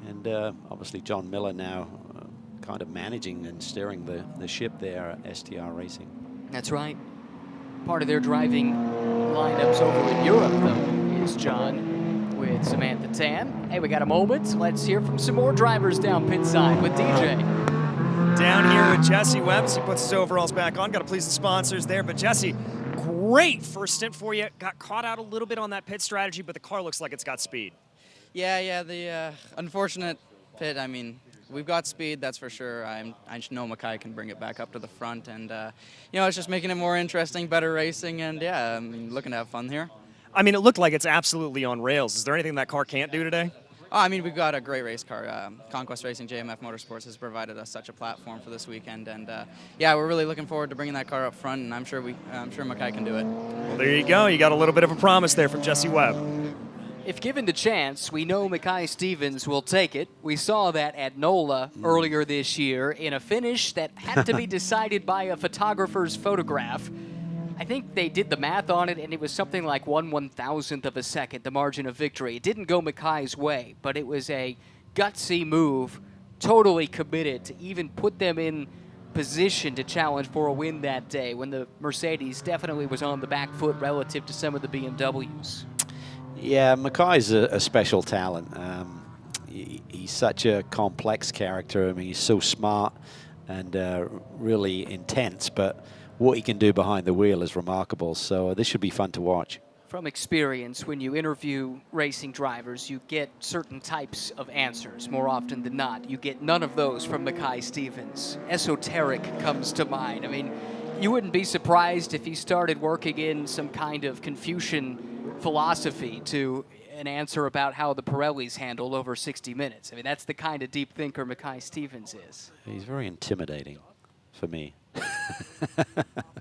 And obviously John Miller now kind of managing and steering the ship there at STR Racing. That's right. Part of their driving lineups over in Europe, though, is John with Samantha Tan. Hey, we got a moment. Let's hear from some more drivers down pit side with DJ. Down here with Jesse Webb. He puts his overalls back on. Got to please the sponsors there. But Jesse, great first stint for you. Got caught out a little bit on that pit strategy, but the car looks like it's got speed. Yeah, the unfortunate pit, I mean, we've got speed, that's for sure. I know Mackay can bring it back up to the front, and, it's just making it more interesting, better racing, and, yeah, I mean, looking to have fun here. I mean, it looked like it's absolutely on rails. Is there anything that car can't do today? Oh, I mean, we've got a great race car. Conquest Racing JMF Motorsports has provided us such a platform for this weekend, and, yeah, we're really looking forward to bringing that car up front, and I'm sure Mackay can do it. Well, there you go. You got a little bit of a promise there from Jesse Webb. If given the chance, we know Mackay Stevens will take it. We saw that at NOLA earlier this year in a finish that had to be decided by a photographer's photograph. I think they did the math on it, and it was something like 1/1000th of a second, the margin of victory. It didn't go Mackay's way, but it was a gutsy move, totally committed to even put them in position to challenge for a win that day when the Mercedes definitely was on the back foot relative to some of the BMWs. Yeah, Mackay's a special talent. He's such a complex character. I mean, he's so smart and really intense, but what he can do behind the wheel is remarkable. So this should be fun to watch. From experience, when you interview racing drivers, you get certain types of answers more often than not. You get none of those from Mackay Stevens. Esoteric comes to mind. I mean, you wouldn't be surprised if he started working in some kind of Confucian philosophy to an answer about how the Pirellis handle over 60 minutes. I mean, that's the kind of deep thinker Mackay Stevens is. He's very intimidating for me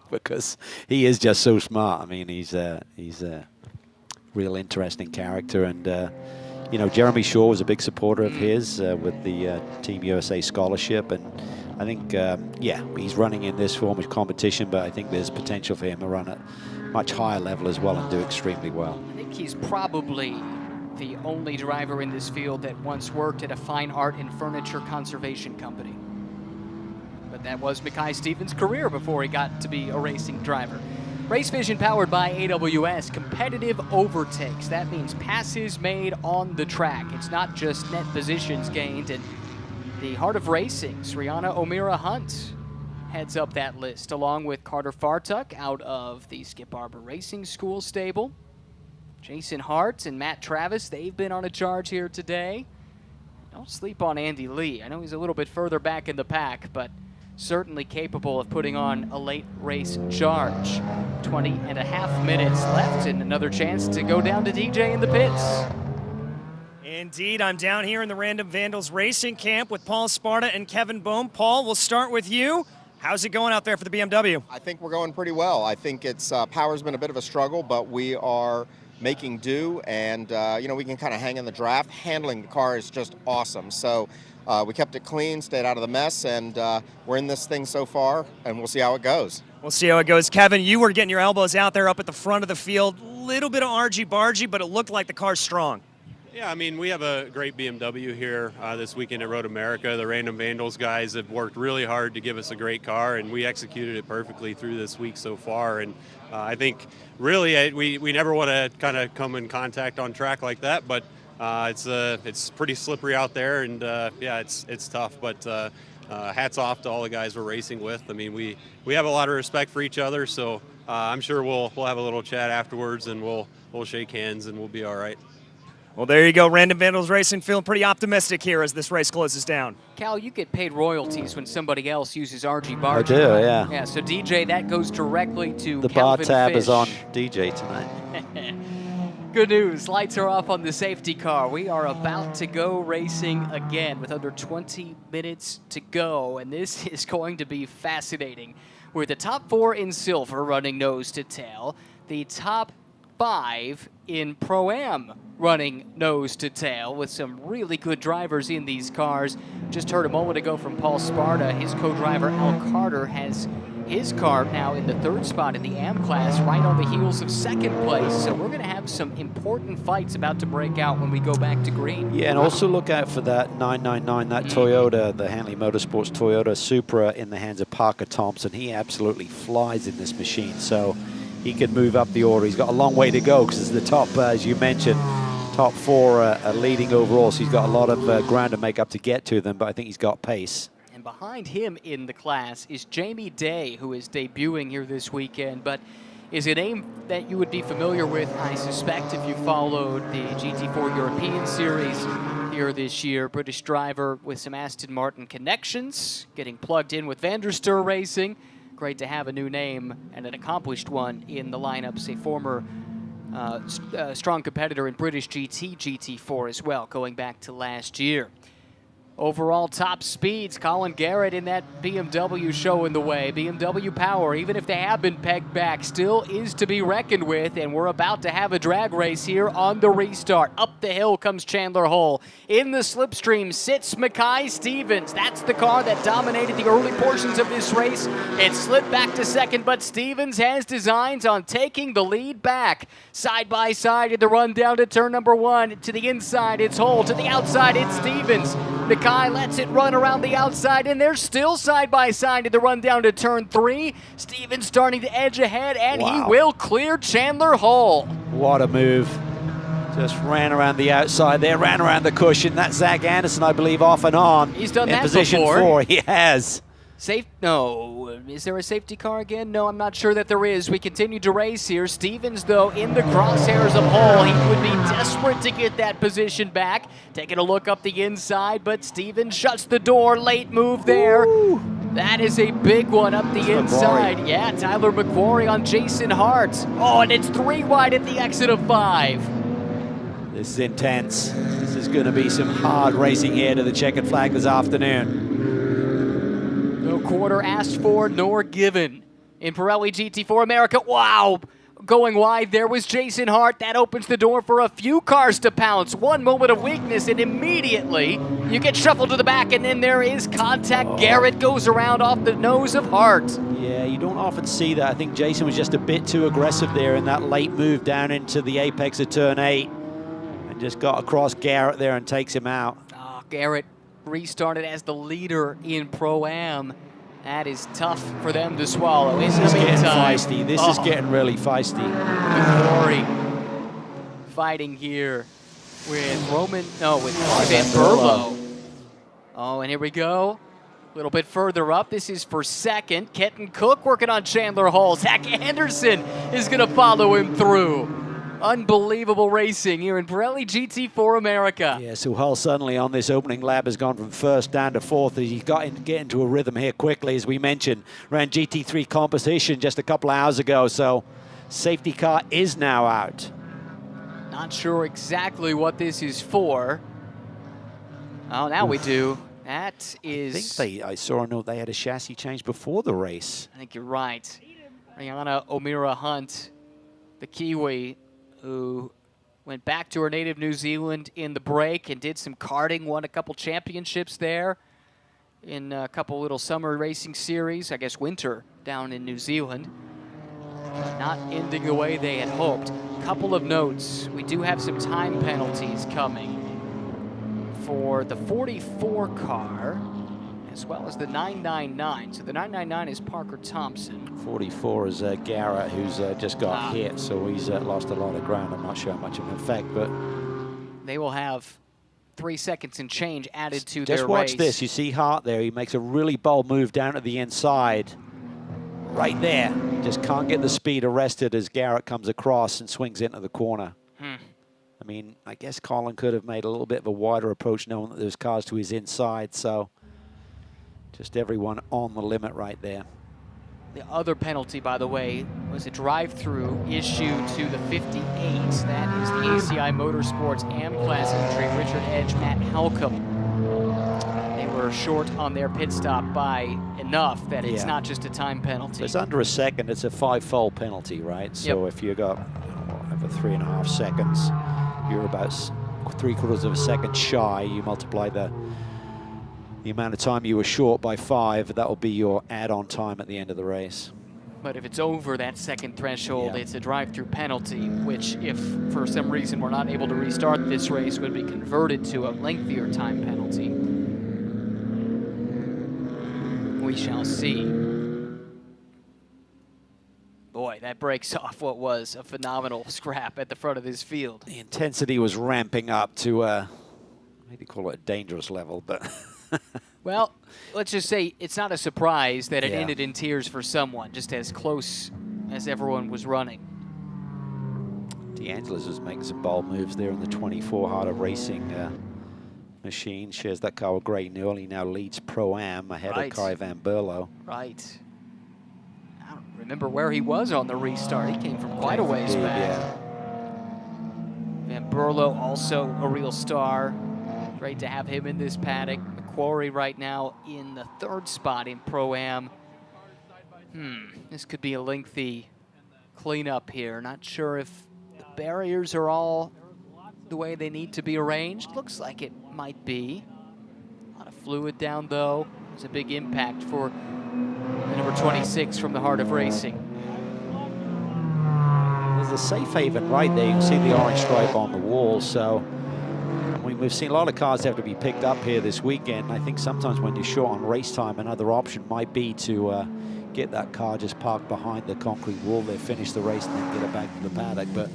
because he is just so smart. I mean, he's a real interesting character, and you know, Jeremy Shaw was a big supporter of his with the Team USA scholarship, and I think yeah, he's running in this form of competition, but I think there's potential for him to run at much higher level as well and do extremely well. I think he's probably the only driver in this field that once worked at a fine art and furniture conservation company. But that was Mackay Stevens' career before he got to be a racing driver. Race Vision powered by AWS, competitive overtakes. That means passes made on the track. It's not just net positions gained. And the heart of racing, Sriana O'Meara Hunt, heads up that list, along with Carter Fartuck out of the Skip Barber Racing School stable. Jason Hart and Matt Travis, they've been on a charge here today. Don't sleep on Andy Lee. I know he's a little bit further back in the pack, but certainly capable of putting on a late race charge. 20.5 minutes left and another chance to go down to DJ in the pits. Indeed, I'm down here in the Random Vandals Racing Camp with Paul Sparta and Kevin Bohm. Paul, we'll start with you. How's it going out there for the BMW? I think we're going pretty well. I think it's power's been a bit of a struggle, but we are making do, and you know, we can kind of hang in the draft. Handling the car is just awesome. So we kept it clean, stayed out of the mess, and we're in this thing so far, and we'll see how it goes. We'll see how it goes. Kevin, you were getting your elbows out there up at the front of the field. Little bit of argy-bargy, but it looked like the car's strong. Yeah, I mean, we have a great BMW here this weekend at Road America. The Random Vandals guys have worked really hard to give us a great car, and we executed it perfectly through this week so far. And I think really we never want to kind of come in contact on track like that, but it's pretty slippery out there, and yeah, it's tough. But hats off to all the guys we're racing with. I mean, we have a lot of respect for each other, so I'm sure we'll have a little chat afterwards, and we'll shake hands, and we'll be all right. Well, there you go. Random Vandals Racing feeling pretty optimistic here as this race closes down. Cal, you get paid royalties when somebody else uses RG-Bargy. I do, yeah. Yeah, so DJ, that goes directly to the bar Calvin tab Fish. is on DJ tonight. Good news. Lights are off on the safety car. We are about to go racing again with under 20 minutes to go, and this is going to be fascinating. With the top 4 in silver running nose to tail, the top 5 in Pro-Am running nose to tail with some really good drivers in these cars. Just heard a moment ago from Paul Sparta. His co-driver Al Carter has his car now in the 3rd spot in the AM class, right on the heels of 2nd place. So we're going to have some important fights about to break out when we go back to green. Yeah, and also look out for that 999, that Toyota, the Hanley Motorsports Toyota Supra in the hands of Parker Thompson. He absolutely flies in this machine, so he could move up the order. He's got a long way to go because it's the top, as you mentioned, top 4 are leading overall, so he's got a lot of ground to make up to get to them, but I think he's got pace. And behind him in the class is Jamie Day, who is debuting here this weekend, but is a name that you would be familiar with, I suspect, if you followed the GT4 European Series here this year. British driver with some Aston Martin connections, getting plugged in with Vanderstur Racing. Great to have a new name and an accomplished one in the lineups, a former strong competitor in British GT4 as well, going back to last year. Overall top speeds, Colin Garrett in that BMW showing the way. BMW power, even if they have been pegged back, still is to be reckoned with, and we're about to have a drag race here on the restart. Up the hill comes Chandler Hull. In the slipstream sits Mackay Stevens. That's the car that dominated the early portions of this race. It slipped back to second, but Stevens has designs on taking the lead back. Side by side in the run down to turn number 1. To the inside, it's Hull. To the outside, it's Stevens. Mackay lets it run around the outside, and they're still side by side in the run down to turn 3. Stevens starting to edge ahead, and he will clear Chandler Hull. What a move. Just ran around the outside there, ran around the cushion. That's Zach Anderson, I believe, off and on. He's done in that position before. 4. He has. No, is there a safety car again? No, I'm not sure that there is. We continue to race here. Stevens, though, in the crosshairs of Hull. He would be desperate to get that position back. Taking a look up the inside, but Stevens shuts the door. Late move there. Ooh. That is a big one up the inside. Yeah, Tyler McQuarrie on Jason Hart. Oh, and it's 3 wide at the exit of 5. This is intense. This is going to be some hard racing here to the checkered flag this afternoon. No quarter asked for nor given in Pirelli GT4 America. Wow, going wide there was Jason Hart. That opens the door for a few cars to pounce. One moment of weakness and immediately you get shuffled to the back, and then there is contact. Garrett goes around off the nose of Hart. Yeah, you don't often see that. I think Jason was just a bit too aggressive there in that late move down into the apex of turn 8 and just got across Garrett there and takes him out. Oh, Garrett restarted as the leader in Pro-Am. That is tough for them to swallow. This is getting feisty. This is getting really feisty. McQuarrie fighting here with Van Berlo. Oh, and here we go. A little bit further up. This is for second. Kenton Cook working on Chandler Hull. Zach Anderson is going to follow him through. Unbelievable racing here in Pirelli GT4 America. Yeah, so Hull suddenly on this opening lap has gone from first down to 4th. He get into a rhythm here quickly, as we mentioned. Ran GT3 competition just a couple hours ago, so safety car is now out. Not sure exactly what this is for. Oh, now we do. That is... I saw a note they had a chassis change before the race. I think you're right. Rihanna O'Meara Hunt, the Kiwi, who went back to her native New Zealand in the break and did some karting, won a couple championships there in a couple little summer racing series, I guess winter down in New Zealand. Not ending the way they had hoped. Couple of notes. We do have some time penalties coming for the 44 car, as well as the 999. So the 999 is Parker Thompson. 44 is Garrett, who's just got hit, so he's lost a lot of ground. I'm not sure how much of an effect, but... They will have 3 seconds and change added to their race. Just watch this. You see Hart there. He makes a really bold move down to the inside. Right there. Just can't get the speed arrested as Garrett comes across and swings into the corner. I mean, I guess Colin could have made a little bit of a wider approach knowing that there's cars to his inside, so just everyone on the limit right there. The other penalty, by the way, was a drive-through issued to the 58. That is the ACI Motorsports AM Class entry, Richard Edge, Matt Halcomb. They were short on their pit stop by enough that it's not just a time penalty. If it's under a second, it's a 5-fold penalty, right? So if you got over 3.5 seconds, you're about 3/4 of a second shy. You multiply the amount of time you were short by 5, that will be your add-on time at the end of the race. But if it's over that second threshold, it's a drive-through penalty, which if for some reason we're not able to restart this race, would be converted to a lengthier time penalty. We shall see. Boy, that breaks off what was a phenomenal scrap at the front of this field. The intensity was ramping up to, maybe call it a dangerous level, but... Well, let's just say it's not a surprise that it ended in tears for someone, just as close as everyone was running. D'Angelo's was making some bold moves there in the 24 Harder Racing machine. Shares that car with Gray Newell. He now leads Pro-Am ahead of Kai Van Berlo. Right. I don't remember where he was on the restart. He came from quite a ways back. Van Berlo also a real star. Great to have him in this paddock. Quarry right now in the 3rd spot in Pro-Am. This could be a lengthy cleanup here. Not sure if the barriers are all the way they need to be arranged. Looks like it might be. A lot of fluid down though. It's a big impact for the number 26 from the Heart of Racing. There's a safe haven right there. You can see the orange stripe on the wall. So we've seen a lot of cars have to be picked up here this weekend. I think sometimes when you're short on race time, another option might be to get that car just parked behind the concrete wall there, finish the race, and then get it back to the paddock. But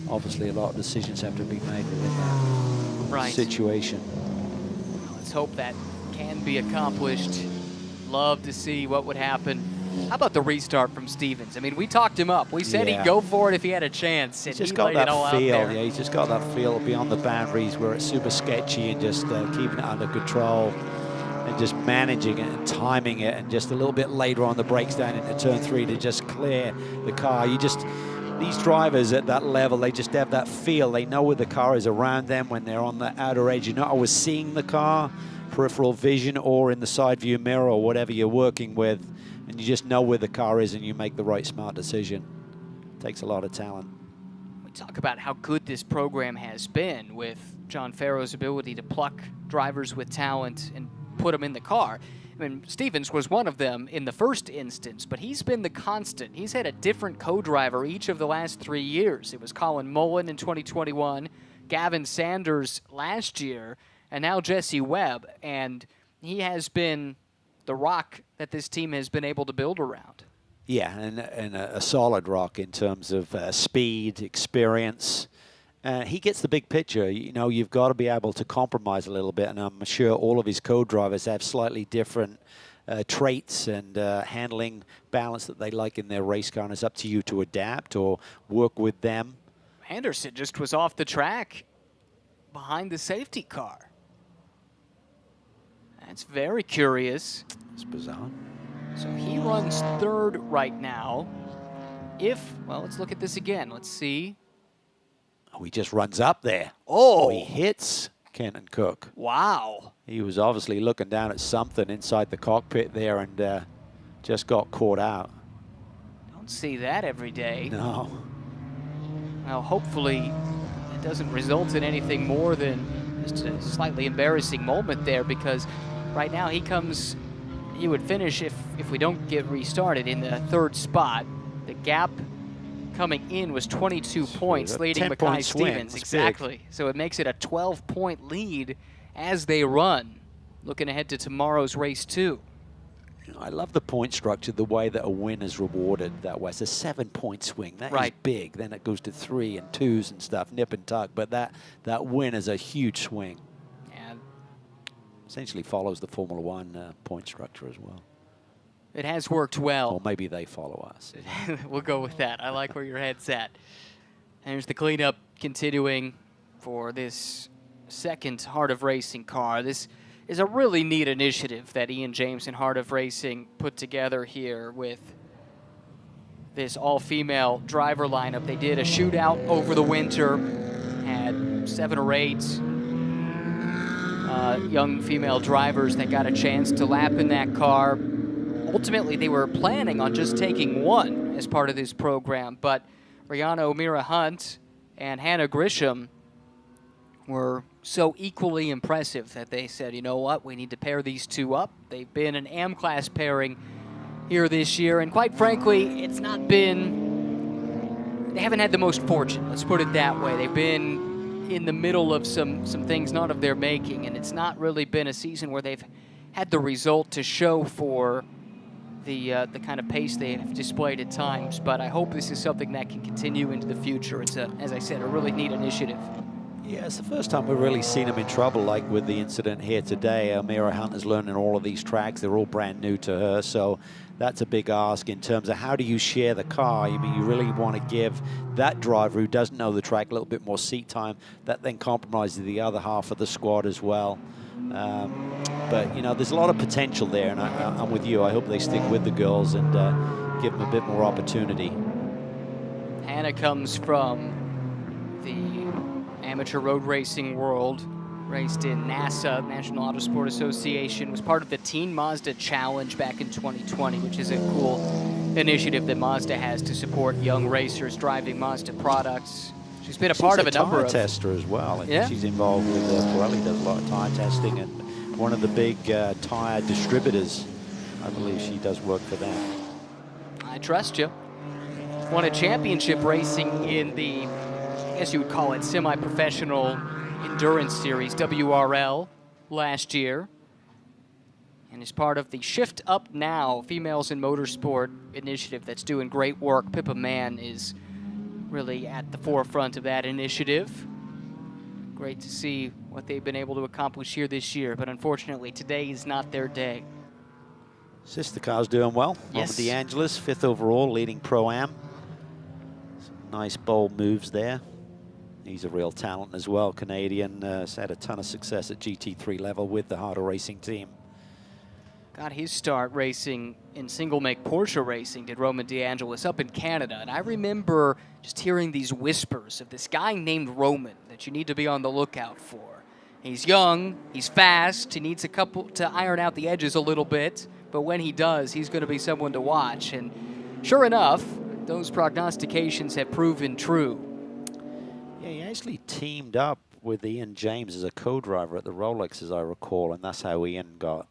obviously a lot of decisions have to be made within that situation. Let's hope that can be accomplished. Love to see what would happen. How about the restart from Stevens? I mean, we talked him up. We said he'd go for it if he had a chance. He's just got that feel. Yeah, he's just got that feel beyond the boundaries where it's super sketchy and just keeping it under control and just managing it and timing it, and just a little bit later on the brakes down into turn 3 to just clear the car. These drivers at that level, they just have that feel. They know where the car is around them when they're on the outer edge. You're not always seeing the car, peripheral vision or in the side view mirror or whatever you're working with, and you just know where the car is and you make the right smart decision. It takes a lot of talent. We talk about how good this program has been with John Farrow's ability to pluck drivers with talent and put them in the car. I mean, Stevens was one of them in the first instance, but he's been the constant. He's had a different co-driver each of the last 3 years. It was Colin Mullen in 2021, Gavin Sanders last year, and now Jesse Webb. And he has been the rock that this team has been able to build around. Yeah, and a solid rock in terms of speed, experience. He gets the big picture. You know, you've got to be able to compromise a little bit, and I'm sure all of his co-drivers have slightly different traits and handling balance that they like in their race car, and it's up to you to adapt or work with them. Anderson just was off the track behind the safety car. That's very curious. It's bizarre. So he runs 3rd right now. Well, let's look at this again. Let's see. Oh, he just runs up there. Oh! He hits Kenton Cook. Wow. He was obviously looking down at something inside the cockpit there and just got caught out. Don't see that every day. No. Well, hopefully it doesn't result in anything more than just a slightly embarrassing moment there, because right now he would finish if we don't get restarted in the 3rd spot. The gap coming in was 22 points, leading Mackay Stevens. Exactly. Big. So it makes it a 12-point lead as they run, looking ahead to tomorrow's race 2. You know, I love the point structure, the way that a win is rewarded that way. It's a 7-point swing. That is big. Then it goes to 3 and 2s and stuff, nip and tuck. But that win is a huge swing. And essentially follows the Formula One point structure as well. It has worked well. Or maybe they follow us. We'll go with that. I like where your head's at. And here's the cleanup continuing for this 2nd Heart of Racing car. This is a really neat initiative that Ian James and Heart of Racing put together here with this all-female driver lineup. They did a shootout over the winter, had 7 or 8 young female drivers that got a chance to lap in that car. Ultimately, they were planning on just taking 1 as part of this program, but Rihanna O'Meara Hunt and Hannah Grisham were so equally impressive that they said, you know what, we need to pair these 2 up. They've been an AM-class pairing here this year, and quite frankly, it's not been, they haven't had the most fortune, let's put it that way. They've been in the middle of some things not of their making, and it's not really been a season where they've had the result to show for the kind of pace they have displayed at times. But I hope this is something that can continue into the future. It's, as I said, a really neat initiative. Yeah, it's the first time we've really seen them in trouble, like with the incident here today. O'Meara Hunt is learning all of these tracks. They're all brand new to her, so that's a big ask in terms of how do you share the car. I mean, you really want to give that driver who doesn't know the track a little bit more seat time. That then compromises the other half of the squad as well. But, you know, there's a lot of potential there, and I'm with you. I hope they stick with the girls and give them a bit more opportunity. Hannah comes from the amateur road racing world, raced in NASA, National Autosport Association, was part of the Teen Mazda Challenge back in 2020, which is a cool initiative that Mazda has to support young racers driving Mazda products. She's been a part of a number of... She's a tire tester as well. I think Yeah. she's involved with Pirelli, does a lot of tire testing, and one of the big tire distributors. I believe she does work for them. I trust you. Won a championship racing in the, I guess you would call it, semi-professional endurance series, WRL, last year. And is part of the Shift Up Now Females in Motorsport initiative that's doing great work. Pippa Mann is really at the forefront of that initiative. Great to see what they've been able to accomplish here this year, but unfortunately today is not their day. Sister car's doing well. Yes. Roman DeAngelis, 5th overall, leading Pro-Am. Some nice bold moves there. He's a real talent as well. Canadian, has had a ton of success at GT3 level with the harder racing team. Got his start racing in single-make Porsche racing, did Roman DeAngelis, up in Canada. And I remember just hearing these whispers of this guy named Roman that you need to be on the lookout for. He's young, he's fast, he needs a couple to iron out the edges a little bit, but when he does, he's going to be someone to watch. And sure enough, those prognostications have proven true. Yeah, he actually teamed up with Ian James as a co-driver at the Rolex, as I recall, and that's how Ian got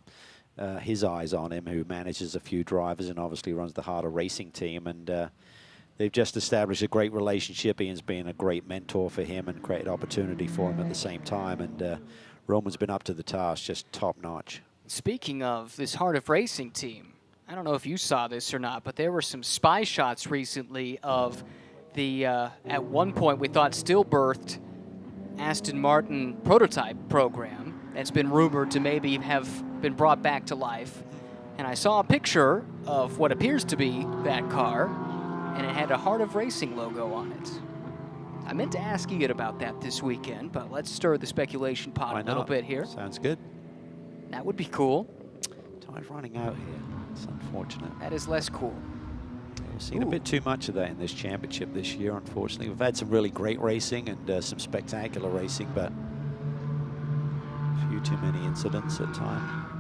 his eyes on him, who manages a few drivers and obviously runs the harder racing team. And they've just established a great relationship. Ian's been a great mentor for him and created opportunity for him at the same time. And Roman's been up to the task, just top notch. Speaking of this Heart of Racing team, I don't know if you saw this or not, but there were some spy shots recently of the, at one point we thought stillbirthed Aston Martin prototype program that's been rumored to maybe have been brought back to life. And I saw a picture of what appears to be that car, and it had a Heart of Racing logo on it. I meant to ask Ian about that this weekend, but let's stir the speculation pot a little bit here. Sounds good. That would be cool. Time's running out here. It's unfortunate. That is less cool. We've seen a bit too much of that in this championship this year, unfortunately. We've had some really great racing and some spectacular racing, but a few too many incidents at times.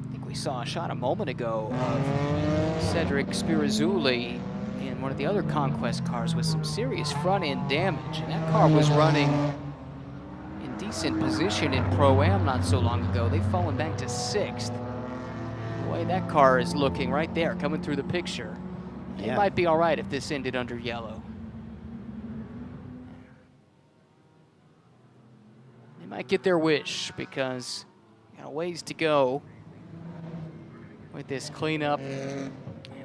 I think we saw a shot a moment ago of Cedric Spirazzulli in one of the other Conquest cars with some serious front-end damage, and that car was running in decent position in Pro-Am not so long ago. They've fallen back to 6th. The way that car is looking right there, coming through the picture, it might be all right if this ended under yellow. They might get their wish because got a ways to go with this cleanup. And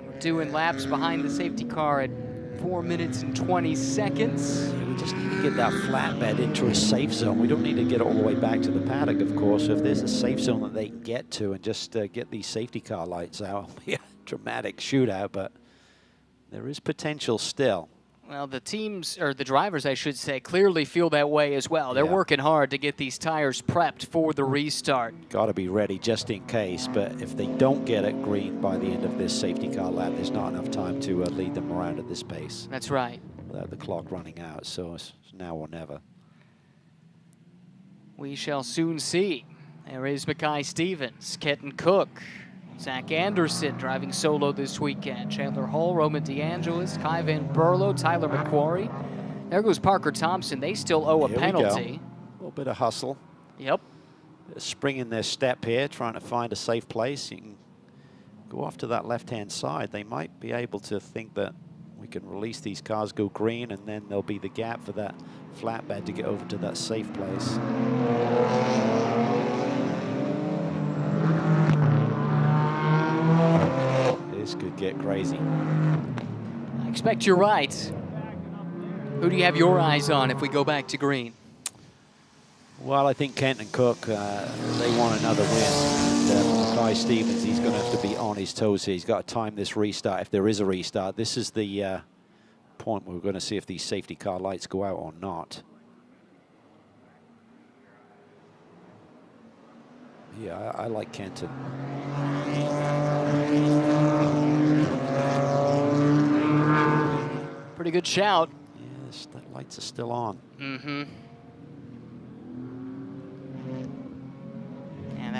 we're doing laps behind the safety car at 4 minutes and 20 seconds. We just need to get that flatbed into a safe zone. We don't need to get all the way back to the paddock, of course. If there's a safe zone that they can get to and just get these safety car lights out, it'll be a dramatic shootout, but there is potential still. Well, the teams, or the drivers, I should say, clearly feel that way as well. They're working hard to get these tires prepped for the restart. Got to be ready just in case, but if they don't get it green by the end of this safety car lap, there's not enough time to lead them around at this pace. That's right. Without the clock running out, so it's now or never. We shall soon see. There is Mackay Stevens, Kenton Cook, Zach Anderson driving solo this weekend. Chandler Hull, Roman DeAngelis, Kai Van Berlo, Tyler McQuarrie. There goes Parker Thompson. They still owe a penalty. A little bit of hustle. Yep. A spring in their step here, trying to find a safe place. You can go off to that left-hand side. They might be able to think that we can release these cars, go green, and then there'll be the gap for that flatbed to get over to that safe place. This could get crazy. I expect you're right. Who do you have your eyes on if we go back to green? Well, I think Kenton Cook, they want another win. And Mackay Stevens, he's going to have to be on his toes here. He's got to time this restart if there is a restart. This is the point where we're going to see if these safety car lights go out or not. Yeah, I like Kenton. Pretty good shout. Yes, the lights are still on. Mm-hmm.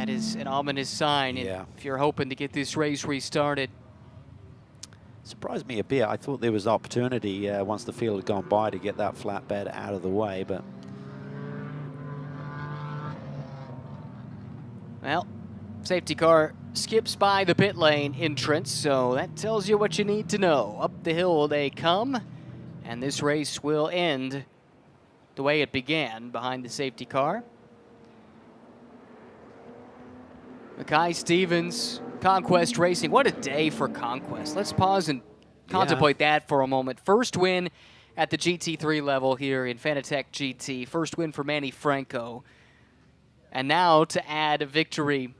That is an ominous sign Yeah. if you're hoping to get this race restarted. Surprised me a bit. I thought there was opportunity once the field had gone by to get that flatbed out of the way, but Well, safety car skips by the pit lane entrance, so that tells you what you need to know. Up the hill they come, and this race will end the way it began, behind the safety car. Mackay Stevens, Conquest Racing. What a day for Conquest. Let's pause and contemplate that for a moment. First win at the GT3 level here in Fanatec GT. First win for Manny Franco. And now to add a victory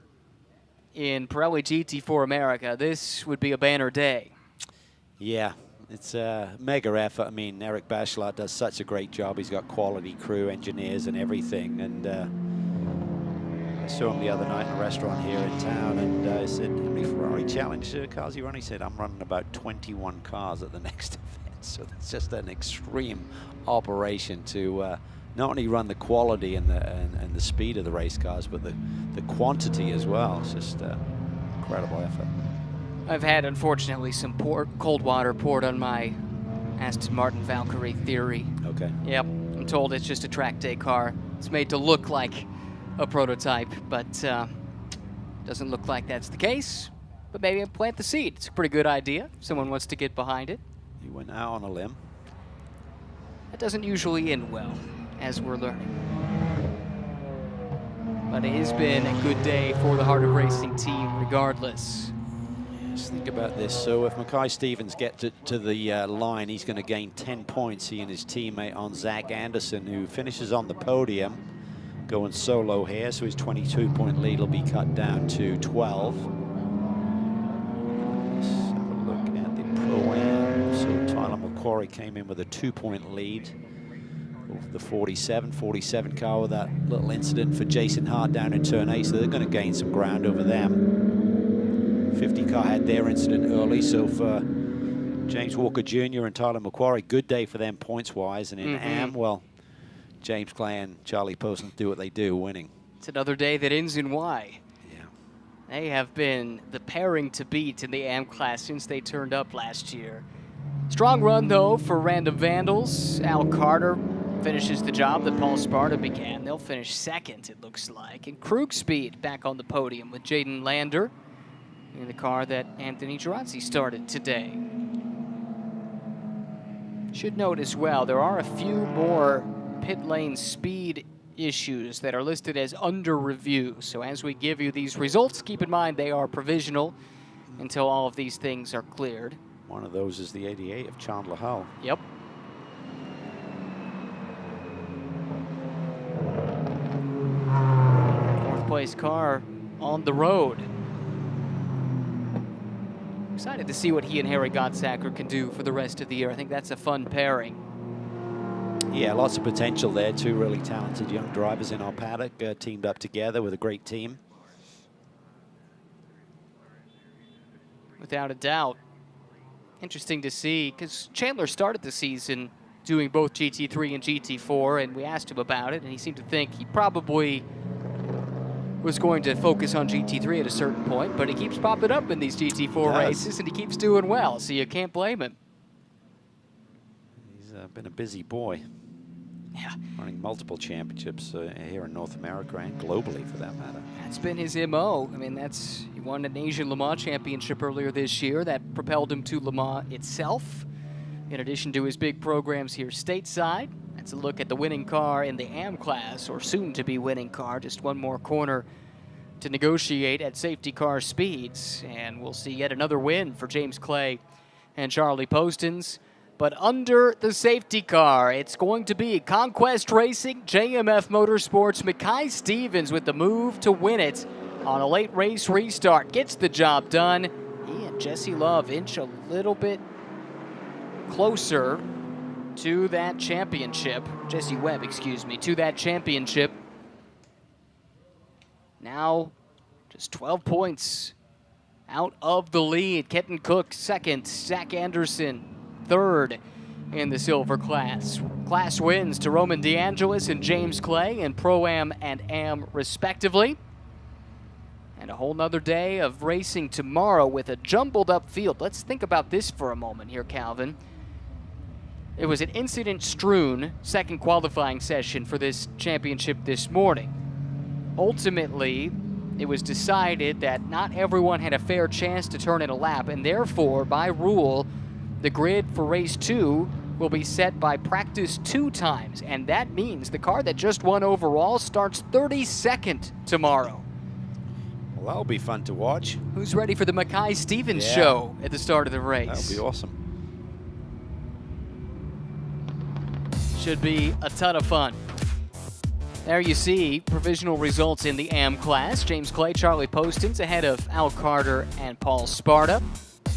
in Pirelli GT4 America, this would be a banner day. yeah, it's a mega effort. I mean, Eric Bachelot does such a great job. He's got quality crew, engineers, and everything. And I saw him the other night in a restaurant here in town, and I said, how many Ferrari Challenge cars you run? He said, I'm running about 21 cars at the next event. So that's just an extreme operation to not only run the quality and the speed of the race cars, but the quantity as well. It's just incredible effort. I've had, unfortunately, some cold water poured on my Aston Martin Valkyrie Theory. Okay. Yep, I'm told it's just a track day car. It's made to look like a prototype, but doesn't look like that's the case. But maybe I plant the seed. It's a pretty good idea. If someone wants to get behind it. You went out on a limb. That doesn't usually end well, as we're learning. But it has been a good day for the Heart of Racing team regardless. Just think about this. So if Mackay Stevens gets to the line, he's going to gain 10 points, he and his teammate on Zach Anderson, who finishes on the podium, going solo here. So his 22-point lead will be cut down to 12. Let's have a look at the Pro-Am. So Tyler McQuarrie came in with a 2-point lead. The 47 car with that little incident for Jason Hart down in turn 8, so they're going to gain some ground over them. 50 car had their incident early, so for James Walker Jr. and Tyler McQuarrie, good day for them points-wise. And in AM, well, James Clay and Charlie Poston do what they do, winning. It's another day that ends in Y. Yeah. They have been the pairing to beat in the AM class since they turned up last year. Strong run, though, for Random Vandals. Al Carter finishes the job that Paul Sparta began. They'll finish second, it looks like. And Krug Speed back on the podium with Jaden Lander in the car that Anthony Girazzi started today. Should note as well, there are a few more pit lane speed issues that are listed as under review. So as we give you these results, keep in mind they are provisional until all of these things are cleared. One of those is the 88 of Chandler Hull. Yep. Fourth place car on the road. Excited to see what he and Harry Gottsacker can do for the rest of the year. I think that's a fun pairing. Yeah, lots of potential there. Two really talented young drivers in our paddock, teamed up together with a great team. Without a doubt. Interesting to see, because Chandler started the season doing both GT3 and GT4, and we asked him about it, and he seemed to think he probably was going to focus on GT3 at a certain point, but he keeps popping up in these GT4 races, and he keeps doing well, so you can't blame him. He's been a busy boy. Yeah. Running multiple championships here in North America and globally, for that matter. That's been his MO. I mean, he won an Asian Le Mans championship earlier this year. That propelled him to Le Mans itself. In addition to his big programs here stateside, that's a look at the winning car in the AM class, or soon-to-be winning car. Just one more corner to negotiate at safety car speeds. And we'll see yet another win for James Clay and Charlie Postons. But under the safety car, it's going to be Conquest Racing, JMF Motorsports, Mackay Stevens with the move to win it on a late race restart. Gets the job done. He and Jesse Love inch a little bit closer to that championship. Jesse Webb, excuse me, to that championship. Now, just 12 points out of the lead. Kenton Cook second, Zach Anderson third in the silver class. Class wins to Roman DeAngelis and James Clay in Pro-Am and Am respectively. And a whole nother day of racing tomorrow with a jumbled up field. Let's think about this for a moment here, Calvin. It was an incident-strewn second qualifying session for this championship this morning. Ultimately, it was decided that not everyone had a fair chance to turn in a lap, and therefore, by rule, the grid for race 2 will be set by practice 2 times, and that means the car that just won overall starts 32nd tomorrow. Well, that'll be fun to watch. Who's ready for the Mackay Stevens show at the start of the race? That'll be awesome. Should be a ton of fun. There you see provisional results in the AM class. James Clay, Charlie Postins ahead of Al Carter and Paul Sparta.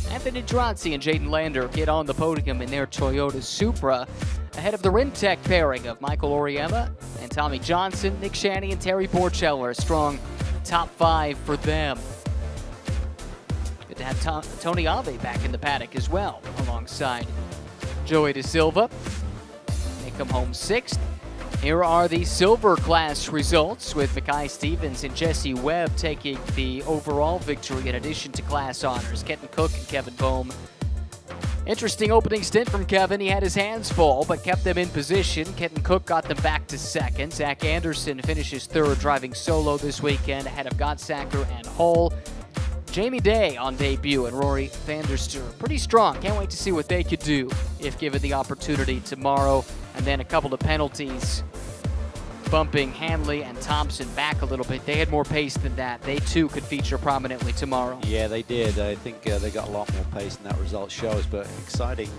Anthony Drazzi and Jaden Lander get on the podium in their Toyota Supra ahead of the Rimtech pairing of Michael Oriema and Tommy Johnson. Nick Shanny and Terry Porcheller, a strong top 5 for them. Good to have Tony Ave back in the paddock as well, alongside Joey De Silva. They come home 6th. Here are the silver class results, with Mackay Stevens and Jesse Webb taking the overall victory in addition to class honors. Kenton Cook and Kevin Bohm. Interesting opening stint from Kevin. He had his hands full, but kept them in position. Kenton Cook got them back to 2nd. Zach Anderson finishes 3rd, driving solo this weekend ahead of Gottsacker and Hull. Jamie Day on debut and Rory van der Steur. Pretty strong. Can't wait to see what they could do if given the opportunity tomorrow. And then a couple of penalties bumping Hanley and Thompson back a little bit. They had more pace than that. They too could feature prominently tomorrow. Yeah, they did. I think they got a lot more pace than that result shows, but exciting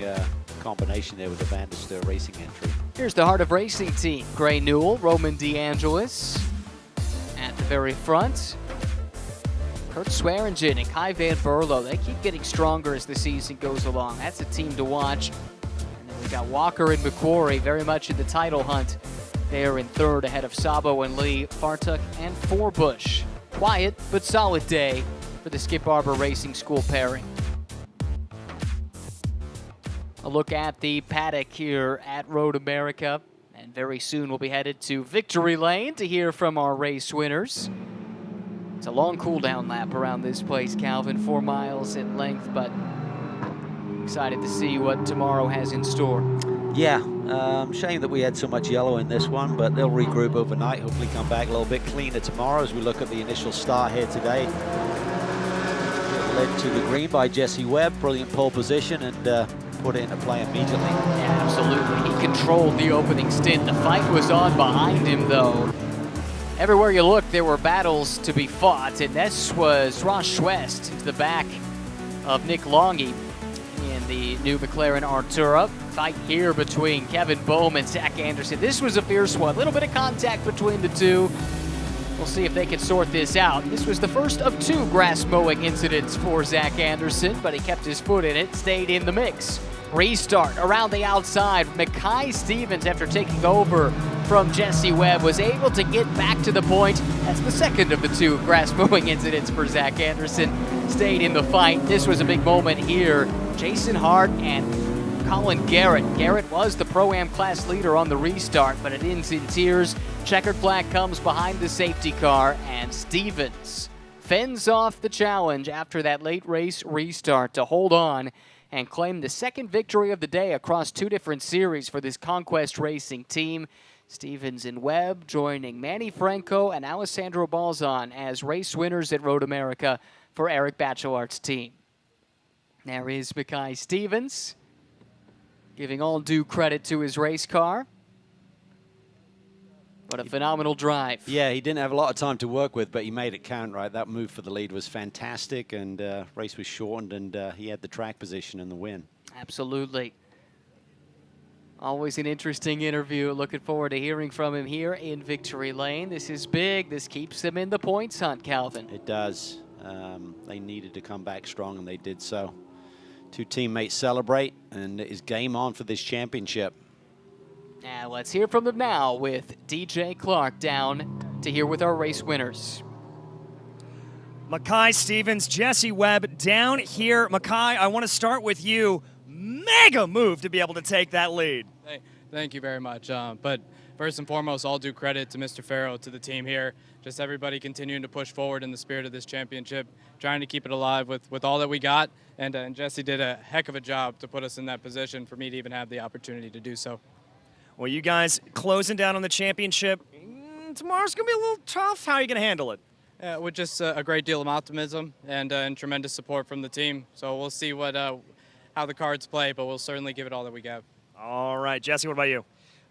combination there with the Van der Steur Racing entry. Here's the Heart of Racing team. Gray Newell, Roman DeAngelis at the very front. Kurt Swearingen and Kai Van Berlo, they keep getting stronger as the season goes along. That's a team to watch. And then we got Walker and McQuarrie very much in the title hunt. They are in 3rd ahead of Sabo and Lee, Fartuk and Forbush. Quiet but solid day for the Skip Barber Racing School pairing. A look at the paddock here at Road America. And very soon we'll be headed to Victory Lane to hear from our race winners. It's a long cool-down lap around this place, Calvin, 4 miles in length, but excited to see what tomorrow has in store. Yeah, shame that we had so much yellow in this one, but they'll regroup overnight, hopefully come back a little bit cleaner tomorrow as we look at the initial start here today. Led to the green by Jesse Webb, brilliant pole position, and put it into play immediately. Yeah, absolutely. He controlled the opening stint. The fight was on behind him, though. Everywhere you look, there were battles to be fought, and this was Ross Schwest into the back of Nick Longy in the new McLaren Artura. Fight here between Kevin Bohm and Zach Anderson. This was a fierce one. A little bit of contact between the two. We'll see if they can sort this out. This was the first of 2 grass mowing incidents for Zach Anderson, but he kept his foot in it, stayed in the mix. Restart around the outside. Mackay Stevens, after taking over from Jesse Webb, was able to get back to the point. That's the second of the 2 grass mowing incidents for Zach Anderson. Stayed in the fight. This was a big moment here. Jason Hart and Colin Garrett. Garrett was the Pro-Am class leader on the restart, but it ends in tears. Checkered flag comes behind the safety car, and Stevens fends off the challenge after that late race restart to hold on and claim the 2nd victory of the day across 2 different series for this Conquest Racing team. Stevens and Webb joining Manny Franco and Alessandro Balzan as race winners at Road America for Eric Bachelart's team. There is Mackay Stevens, giving all due credit to his race car. What a phenomenal drive. Yeah, he didn't have a lot of time to work with, but he made it count, right? That move for the lead was fantastic, and race was shortened, and he had the track position and the win. Absolutely. Always an interesting interview. Looking forward to hearing from him here in Victory Lane. This is big. This keeps them in the points hunt, Calvin. It does. They needed to come back strong, and they did so. 2 teammates celebrate, and it is game on for this championship. And let's hear from them now with DJ Clark down to hear with our race winners. Mackay Stevens, Jesse Webb down here. Mackay, I want to start with you. Mega move to be able to take that lead. Thank you very much. But first and foremost, all due credit to Mr. Farrow, to the team here. Just everybody continuing to push forward in the spirit of this championship, trying to keep it alive with all that we got. And Jesse did a heck of a job to put us in that position for me to even have the opportunity to do so. Well, you guys closing down on the championship. Tomorrow's going to be a little tough. How are you going to handle it? With just a great deal of optimism and tremendous support from the team. So we'll see how the cards play, but we'll certainly give it all that we have. All right, Jesse, what about you?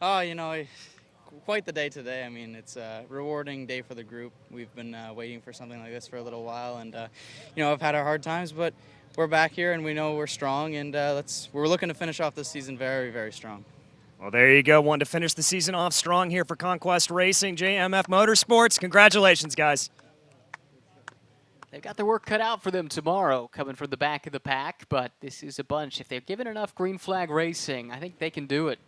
Oh, you know, quite the day today. I mean, it's a rewarding day for the group. We've been waiting for something like this for a little while, and you know, I've had our hard times, but we're back here, and we know we're strong, and we're looking to finish off this season very, very strong. Well, there you go. One to finish the season off strong here for Conquest Racing, JMF Motorsports. Congratulations, guys. They've got their work cut out for them tomorrow, coming from the back of the pack, but this is a bunch. If they're given enough green flag racing, I think they can do it.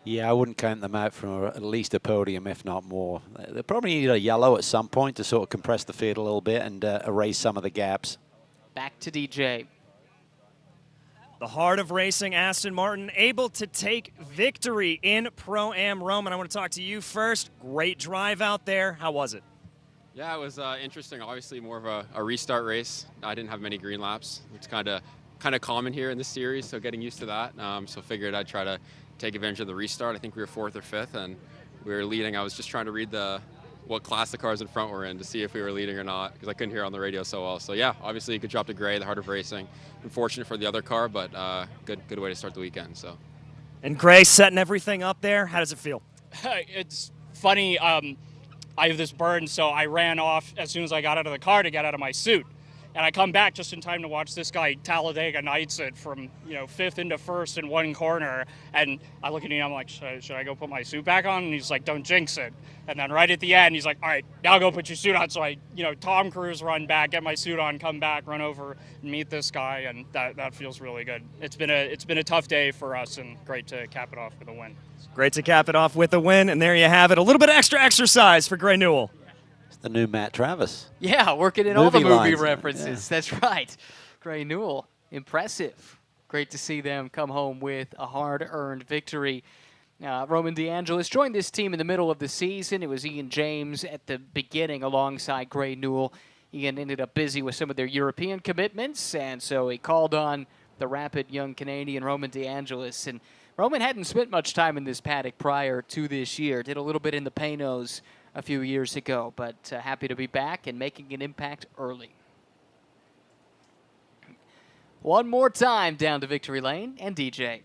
Yeah, I wouldn't count them out from at least a podium, if not more. They probably need a yellow at some point to sort of compress the field a little bit and erase some of the gaps. Back to DJ. The heart of racing, Aston Martin, able to take victory in Pro-Am Roman. I want to talk to you first. Great drive out there. How was it? Yeah, it was interesting. Obviously, more of a restart race. I didn't have many green laps. It's kind of common here in this series, so getting used to that. So figured I'd try to take advantage of the restart. I think we were 4th or 5th, and we were leading. I was just trying to read what class the cars in front were in to see if we were leading or not, because I couldn't hear on the radio so well. So yeah, obviously good drop to Gray, the heart of racing. Unfortunate for the other car, but good way to start the weekend. So. And Gray setting everything up there. How does it feel? It's funny. I have this burn, so I ran off as soon as I got out of the car to get out of my suit. And I come back just in time to watch this guy Talladega Nights it from 5th into 1st in one corner. And I look at him, I'm like, should I go put my suit back on? And he's like, don't jinx it. And then right at the end, he's like, all right, now go put your suit on. So I, Tom Cruise run back, get my suit on, come back, run over, and meet this guy, and that feels really good. It's been a tough day for us, and great to cap it off with a win. Great to cap it off with a win, and there you have it. A little bit of extra exercise for Gray Newell. The new Matt Travis. Yeah, working in all the movie lines. references. Yeah. That's right. Gray Newell, impressive. Great to see them come home with a hard-earned victory. Roman DeAngelis joined this team in the middle of the season. It was Ian James at the beginning alongside Gray Newell. Ian ended up busy with some of their European commitments, and so he called on the rapid young Canadian Roman DeAngelis. And Roman hadn't spent much time in this paddock prior to this year. Did a little bit in the Panos a few years ago, but happy to be back and making an impact early. One more time down to victory lane and DJ.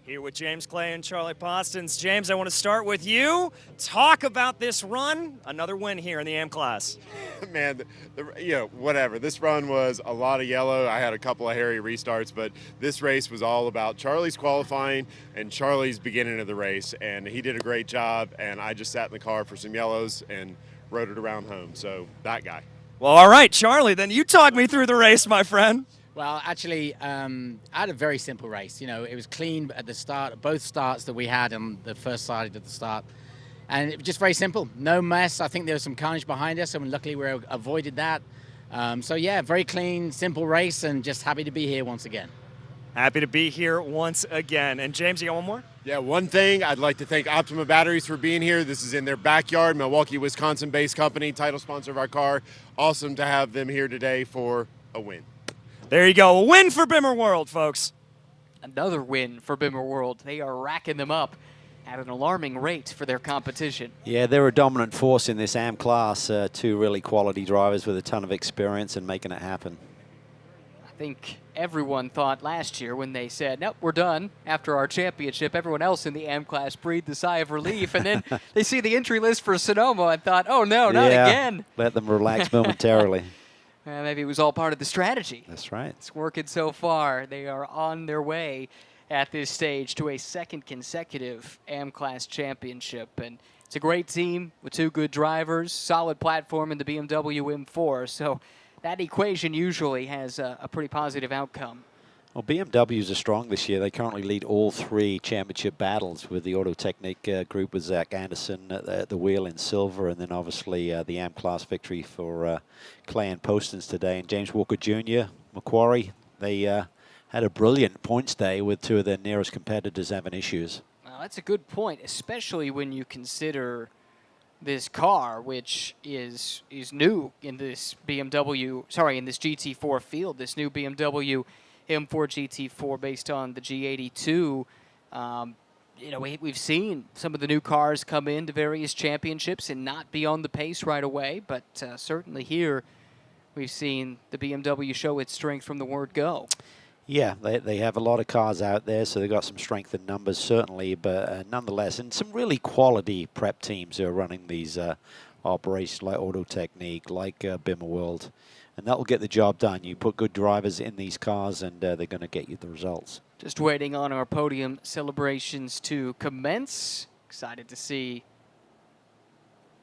Here with James Clay and Charlie Postins. James, I want to start with you. Talk about this run. Another win here in the AM class. Man, whatever. This run was a lot of yellow. I had a couple of hairy restarts, but this race was all about Charlie's qualifying and Charlie's beginning of the race, and he did a great job, and I just sat in the car for some yellows and rode it around home. So that guy. Well, all right, Charlie, then you talk me through the race, my friend. Well, actually, I had a very simple race. It was clean at the start, both starts that we had on the first side of the start. And it was just very simple. No mess. I think there was some carnage behind us, and luckily we avoided that. So, yeah, very clean, simple race, and just happy to be here once again. Happy to be here once again. And, James, you got one more? Yeah, one thing, I'd like to thank Optima Batteries for being here. This is in their backyard, Milwaukee, Wisconsin-based company, title sponsor of our car. Awesome to have them here today for a win. There you go. A win for Bimmer World, folks. Another win for Bimmer World. They are racking them up at an alarming rate for their competition. Yeah, they're a dominant force in this AM class. Two really quality drivers with a ton of experience and making it happen. I think everyone thought last year when they said, nope, we're done after our championship, everyone else in the AM class breathed a sigh of relief. And then they see the entry list for Sonoma and thought, oh, no, not again. Let them relax momentarily. Maybe it was all part of the strategy. That's right. It's working so far. They are on their way at this stage to a second consecutive AM Class championship. And it's a great team with two good drivers, solid platform in the BMW M4. So that equation usually has a pretty positive outcome. Well, BMWs are strong this year. They currently lead all three championship battles with the Auto Technique group with Zach Anderson at the wheel in silver, and then obviously the AM class victory for Clay and Postins today. And James Walker Jr., Macquarie, they had a brilliant points day with two of their nearest competitors having issues. That's a good point, especially when you consider this car, which is new in this in this GT4 field, this new BMW M4 GT4 based on the G82. We've seen some of the new cars come into various championships and not be on the pace right away, but certainly here we've seen the BMW show its strength from the word go. Yeah, they have a lot of cars out there, so they've got some strength in numbers, certainly, but nonetheless, and some really quality prep teams who are running these operations, like Auto Technique, like Bimmerworld, and that will get the job done. You put good drivers in these cars, and they're going to get you the results. Just waiting on our podium celebrations to commence. Excited to see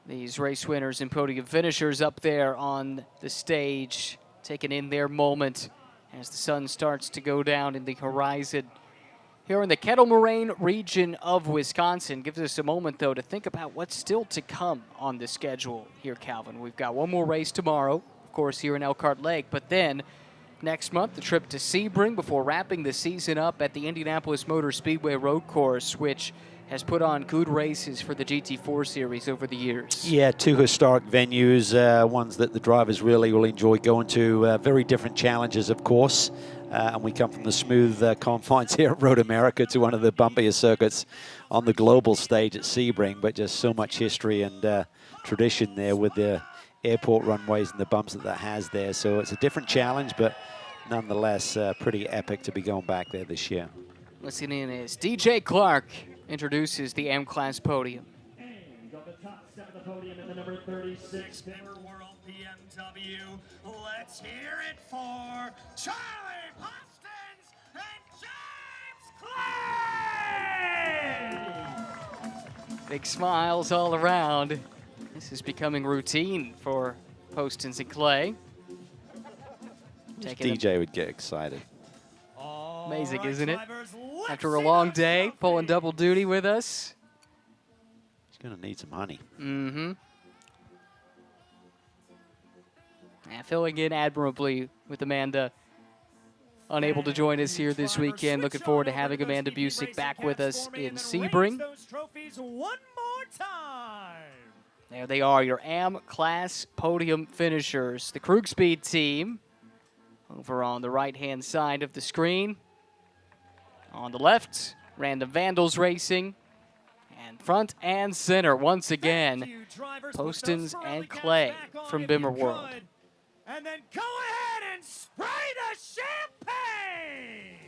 these race winners and podium finishers up there on the stage, taking in their moment as the sun starts to go down in the horizon. Here in the Kettle Moraine region of Wisconsin. Gives us a moment, though, to think about what's still to come on the schedule here, Calvin. We've got one more race tomorrow, of course, here in Elkhart Lake, but then next month, the trip to Sebring before wrapping the season up at the Indianapolis Motor Speedway Road Course, which has put on good races for the GT4 series over the years. Yeah, 2 historic venues, ones that the drivers really will enjoy going to. Very different challenges, of course. And we come from the smooth confines here at Road America to one of the bumpier circuits on the global stage at Sebring, but just so much history and tradition there with the airport runways and the bumps that has there. So it's a different challenge, but nonetheless, pretty epic to be going back there this year. Listening in as DJ Clark introduces the M-Class podium. And on the top step of the podium in the number 36 Bimmerworld BMW, let's hear it for Charlie Postins and James Clay! Big smiles all around. This is becoming routine for Postins and Clay. DJ would get excited. Amazing, isn't it? After a long day, pulling double duty with us. He's going to need some honey. Mm-hmm. And filling in admirably with Amanda. Unable to join us here this weekend. Looking forward to having Amanda Busick back with us in Sebring. There they are, your AM-Class podium finishers. The Krug Speed team over on the right-hand side of the screen. On the left, Random Vandals Racing. And front and center, once again, Postins and Clay from Bimmerworld. And then go ahead and spray the champagne!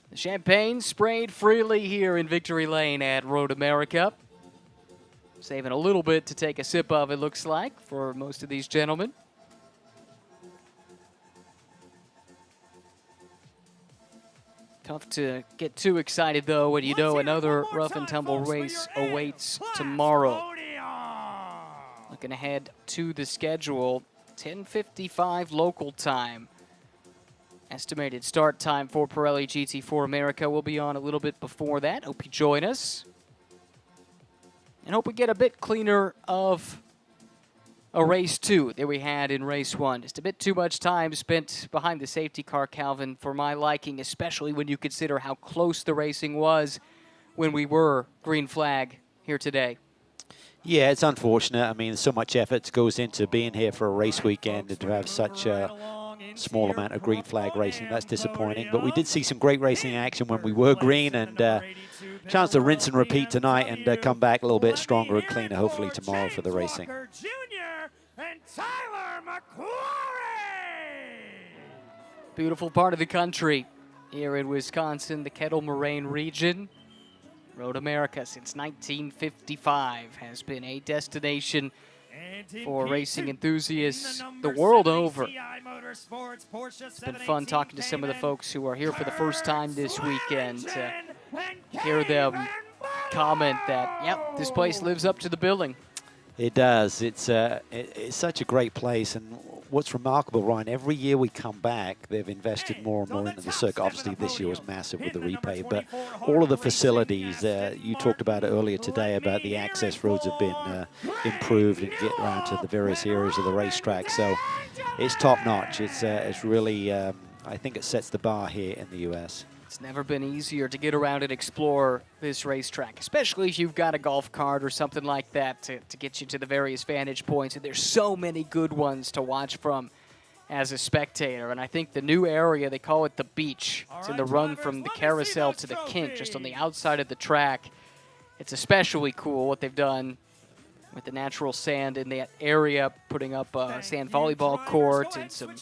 The champagne sprayed freely here in Victory Lane at Road America. Saving a little bit to take a sip of, it looks like, for most of these gentlemen. Tough to get too excited, though, when you know another rough and tumble race awaits tomorrow. Looking ahead to the schedule, 10:55 local time. Estimated start time for Pirelli GT4 America will be on a little bit before that. Hope you join us. And hope we get a bit cleaner of a race 2 that we had in race 1. Just a bit too much time spent behind the safety car, Calvin, for my liking, especially when you consider how close the racing was when we were green flag here today. Yeah, it's unfortunate. I mean, so much effort goes into being here for a race weekend and to have such a small amount of green flag racing. That's disappointing. But we did see some great racing action when we were green, and chance to rinse and repeat tonight and come back a little bit stronger and cleaner, hopefully tomorrow for the racing. Beautiful part of the country here in Wisconsin, the Kettle Moraine region. Road America since 1955 has been a destination for racing enthusiasts the world over. It's been fun talking to some of the folks who are here for the first time this weekend to hear them comment that, yep, this place lives up to the billing. It does. It's such a great place, and what's remarkable, Ryan, every year we come back, they've invested more and more into the circuit. Obviously, this year was massive with the repave, but all of the facilities, you talked about it earlier today, about the access roads have been improved and get around to the various areas of the racetrack. So it's top notch. It's really, I think it sets the bar here in the U.S. It's never been easier to get around and explore this racetrack, especially if you've got a golf cart or something like that to get you to the various vantage points. And there's so many good ones to watch from as a spectator. And I think the new area, they call it the beach. It's in the run from the carousel to the kink, just on the outside of the track. It's especially cool what they've done with the natural sand in that area, putting up a sand volleyball court and some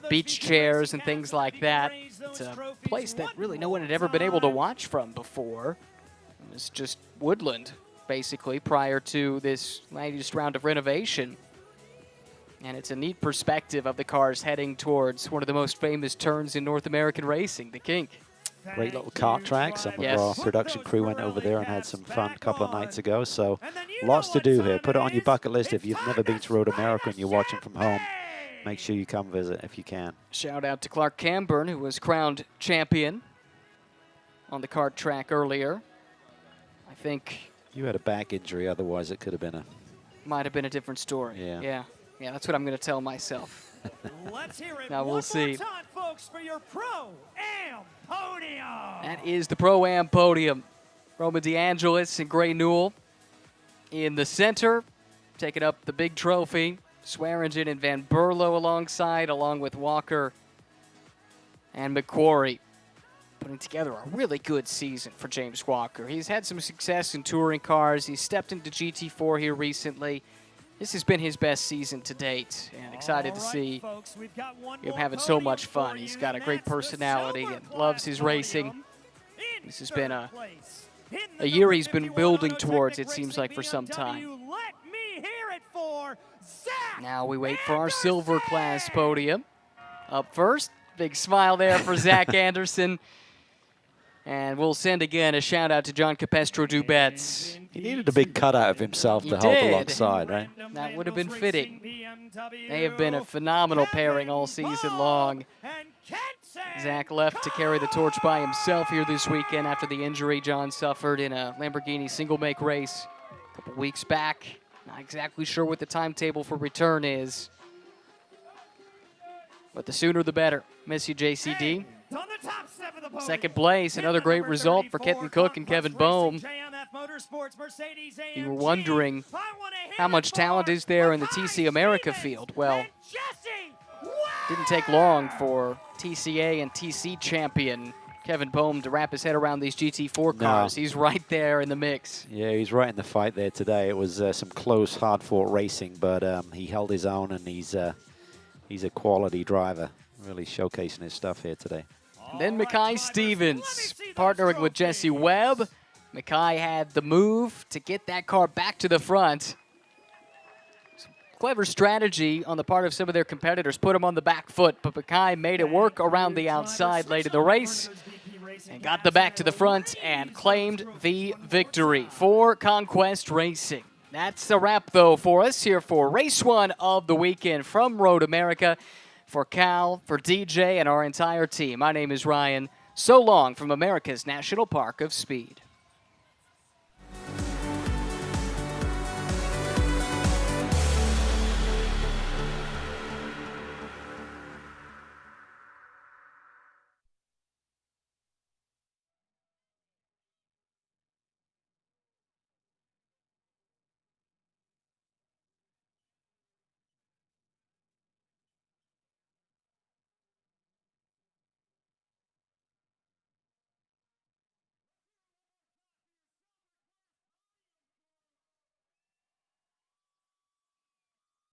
beach chairs and things like that. It's a place that really no one had ever been able to watch from before. It was just woodland, basically, prior to this latest round of renovation. And it's a neat perspective of the cars heading towards one of the most famous turns in North American racing, the kink. Great little kart track. Some of our production crew went over there and had some fun a couple of nights ago. So lots to do here. Put it on your bucket list if you've never been to Road America and you're watching from home. Make sure you come visit if you can. Shout out to Clark Camburn, who was crowned champion on the kart track earlier. I think you had a back injury, otherwise it could have been might have been a different story. Yeah, that's what I'm going to tell myself. Let's hear it now we'll see. Time, folks, for your Pro-Am podium. That is the Pro-Am podium. Roman DeAngelis and Gray Newell in the center, taking up the big trophy. Swearingen and Van Berlo alongside, along with Walker and McQuarrie, putting together a really good season for James Walker. He's had some success in touring cars. He's stepped into GT4 here recently. This has been his best season to date, and excited to see him having so much fun. He's got a great personality and loves his racing. This has been a year he's been building towards, it seems like, for some time. Now we wait for our silver class podium. Up first, big smile there for Zach Anderson. And we'll send again a shout out to John Capestro Dubets. He needed a big cutout of himself to help alongside, right? That would have been fitting. They have been a phenomenal pairing all season long. Zach left to carry the torch by himself here this weekend after the injury John suffered in a Lamborghini single-make race a couple weeks back. Not exactly sure what the timetable for return is, but the sooner the better. Miss you, JCD. Second place, another great result for Kenton Cook and Kevin Boehm. You were wondering how much talent is there in the TC America field. Well, didn't take long for TCA and TC champion Kevin Boehm to wrap his head around these GT4 cars. No. He's right there in the mix. Yeah, he's right in the fight there today. It was some close, hard-fought racing, but he held his own, and he's a quality driver, really showcasing his stuff here today. And then Mackay Stevens, partnering with Jesse Webb. Mackay had the move to get that car back to the front. Some clever strategy on the part of some of their competitors, put him on the back foot, but Mackay made it work around the outside late in the race and got the back to the front and claimed the victory for Conquest Racing. That's a wrap, though, for us here for Race 1 of the weekend from Road America. For Cal, for DJ, and our entire team, my name is Ryan. So long from America's National Park of Speed.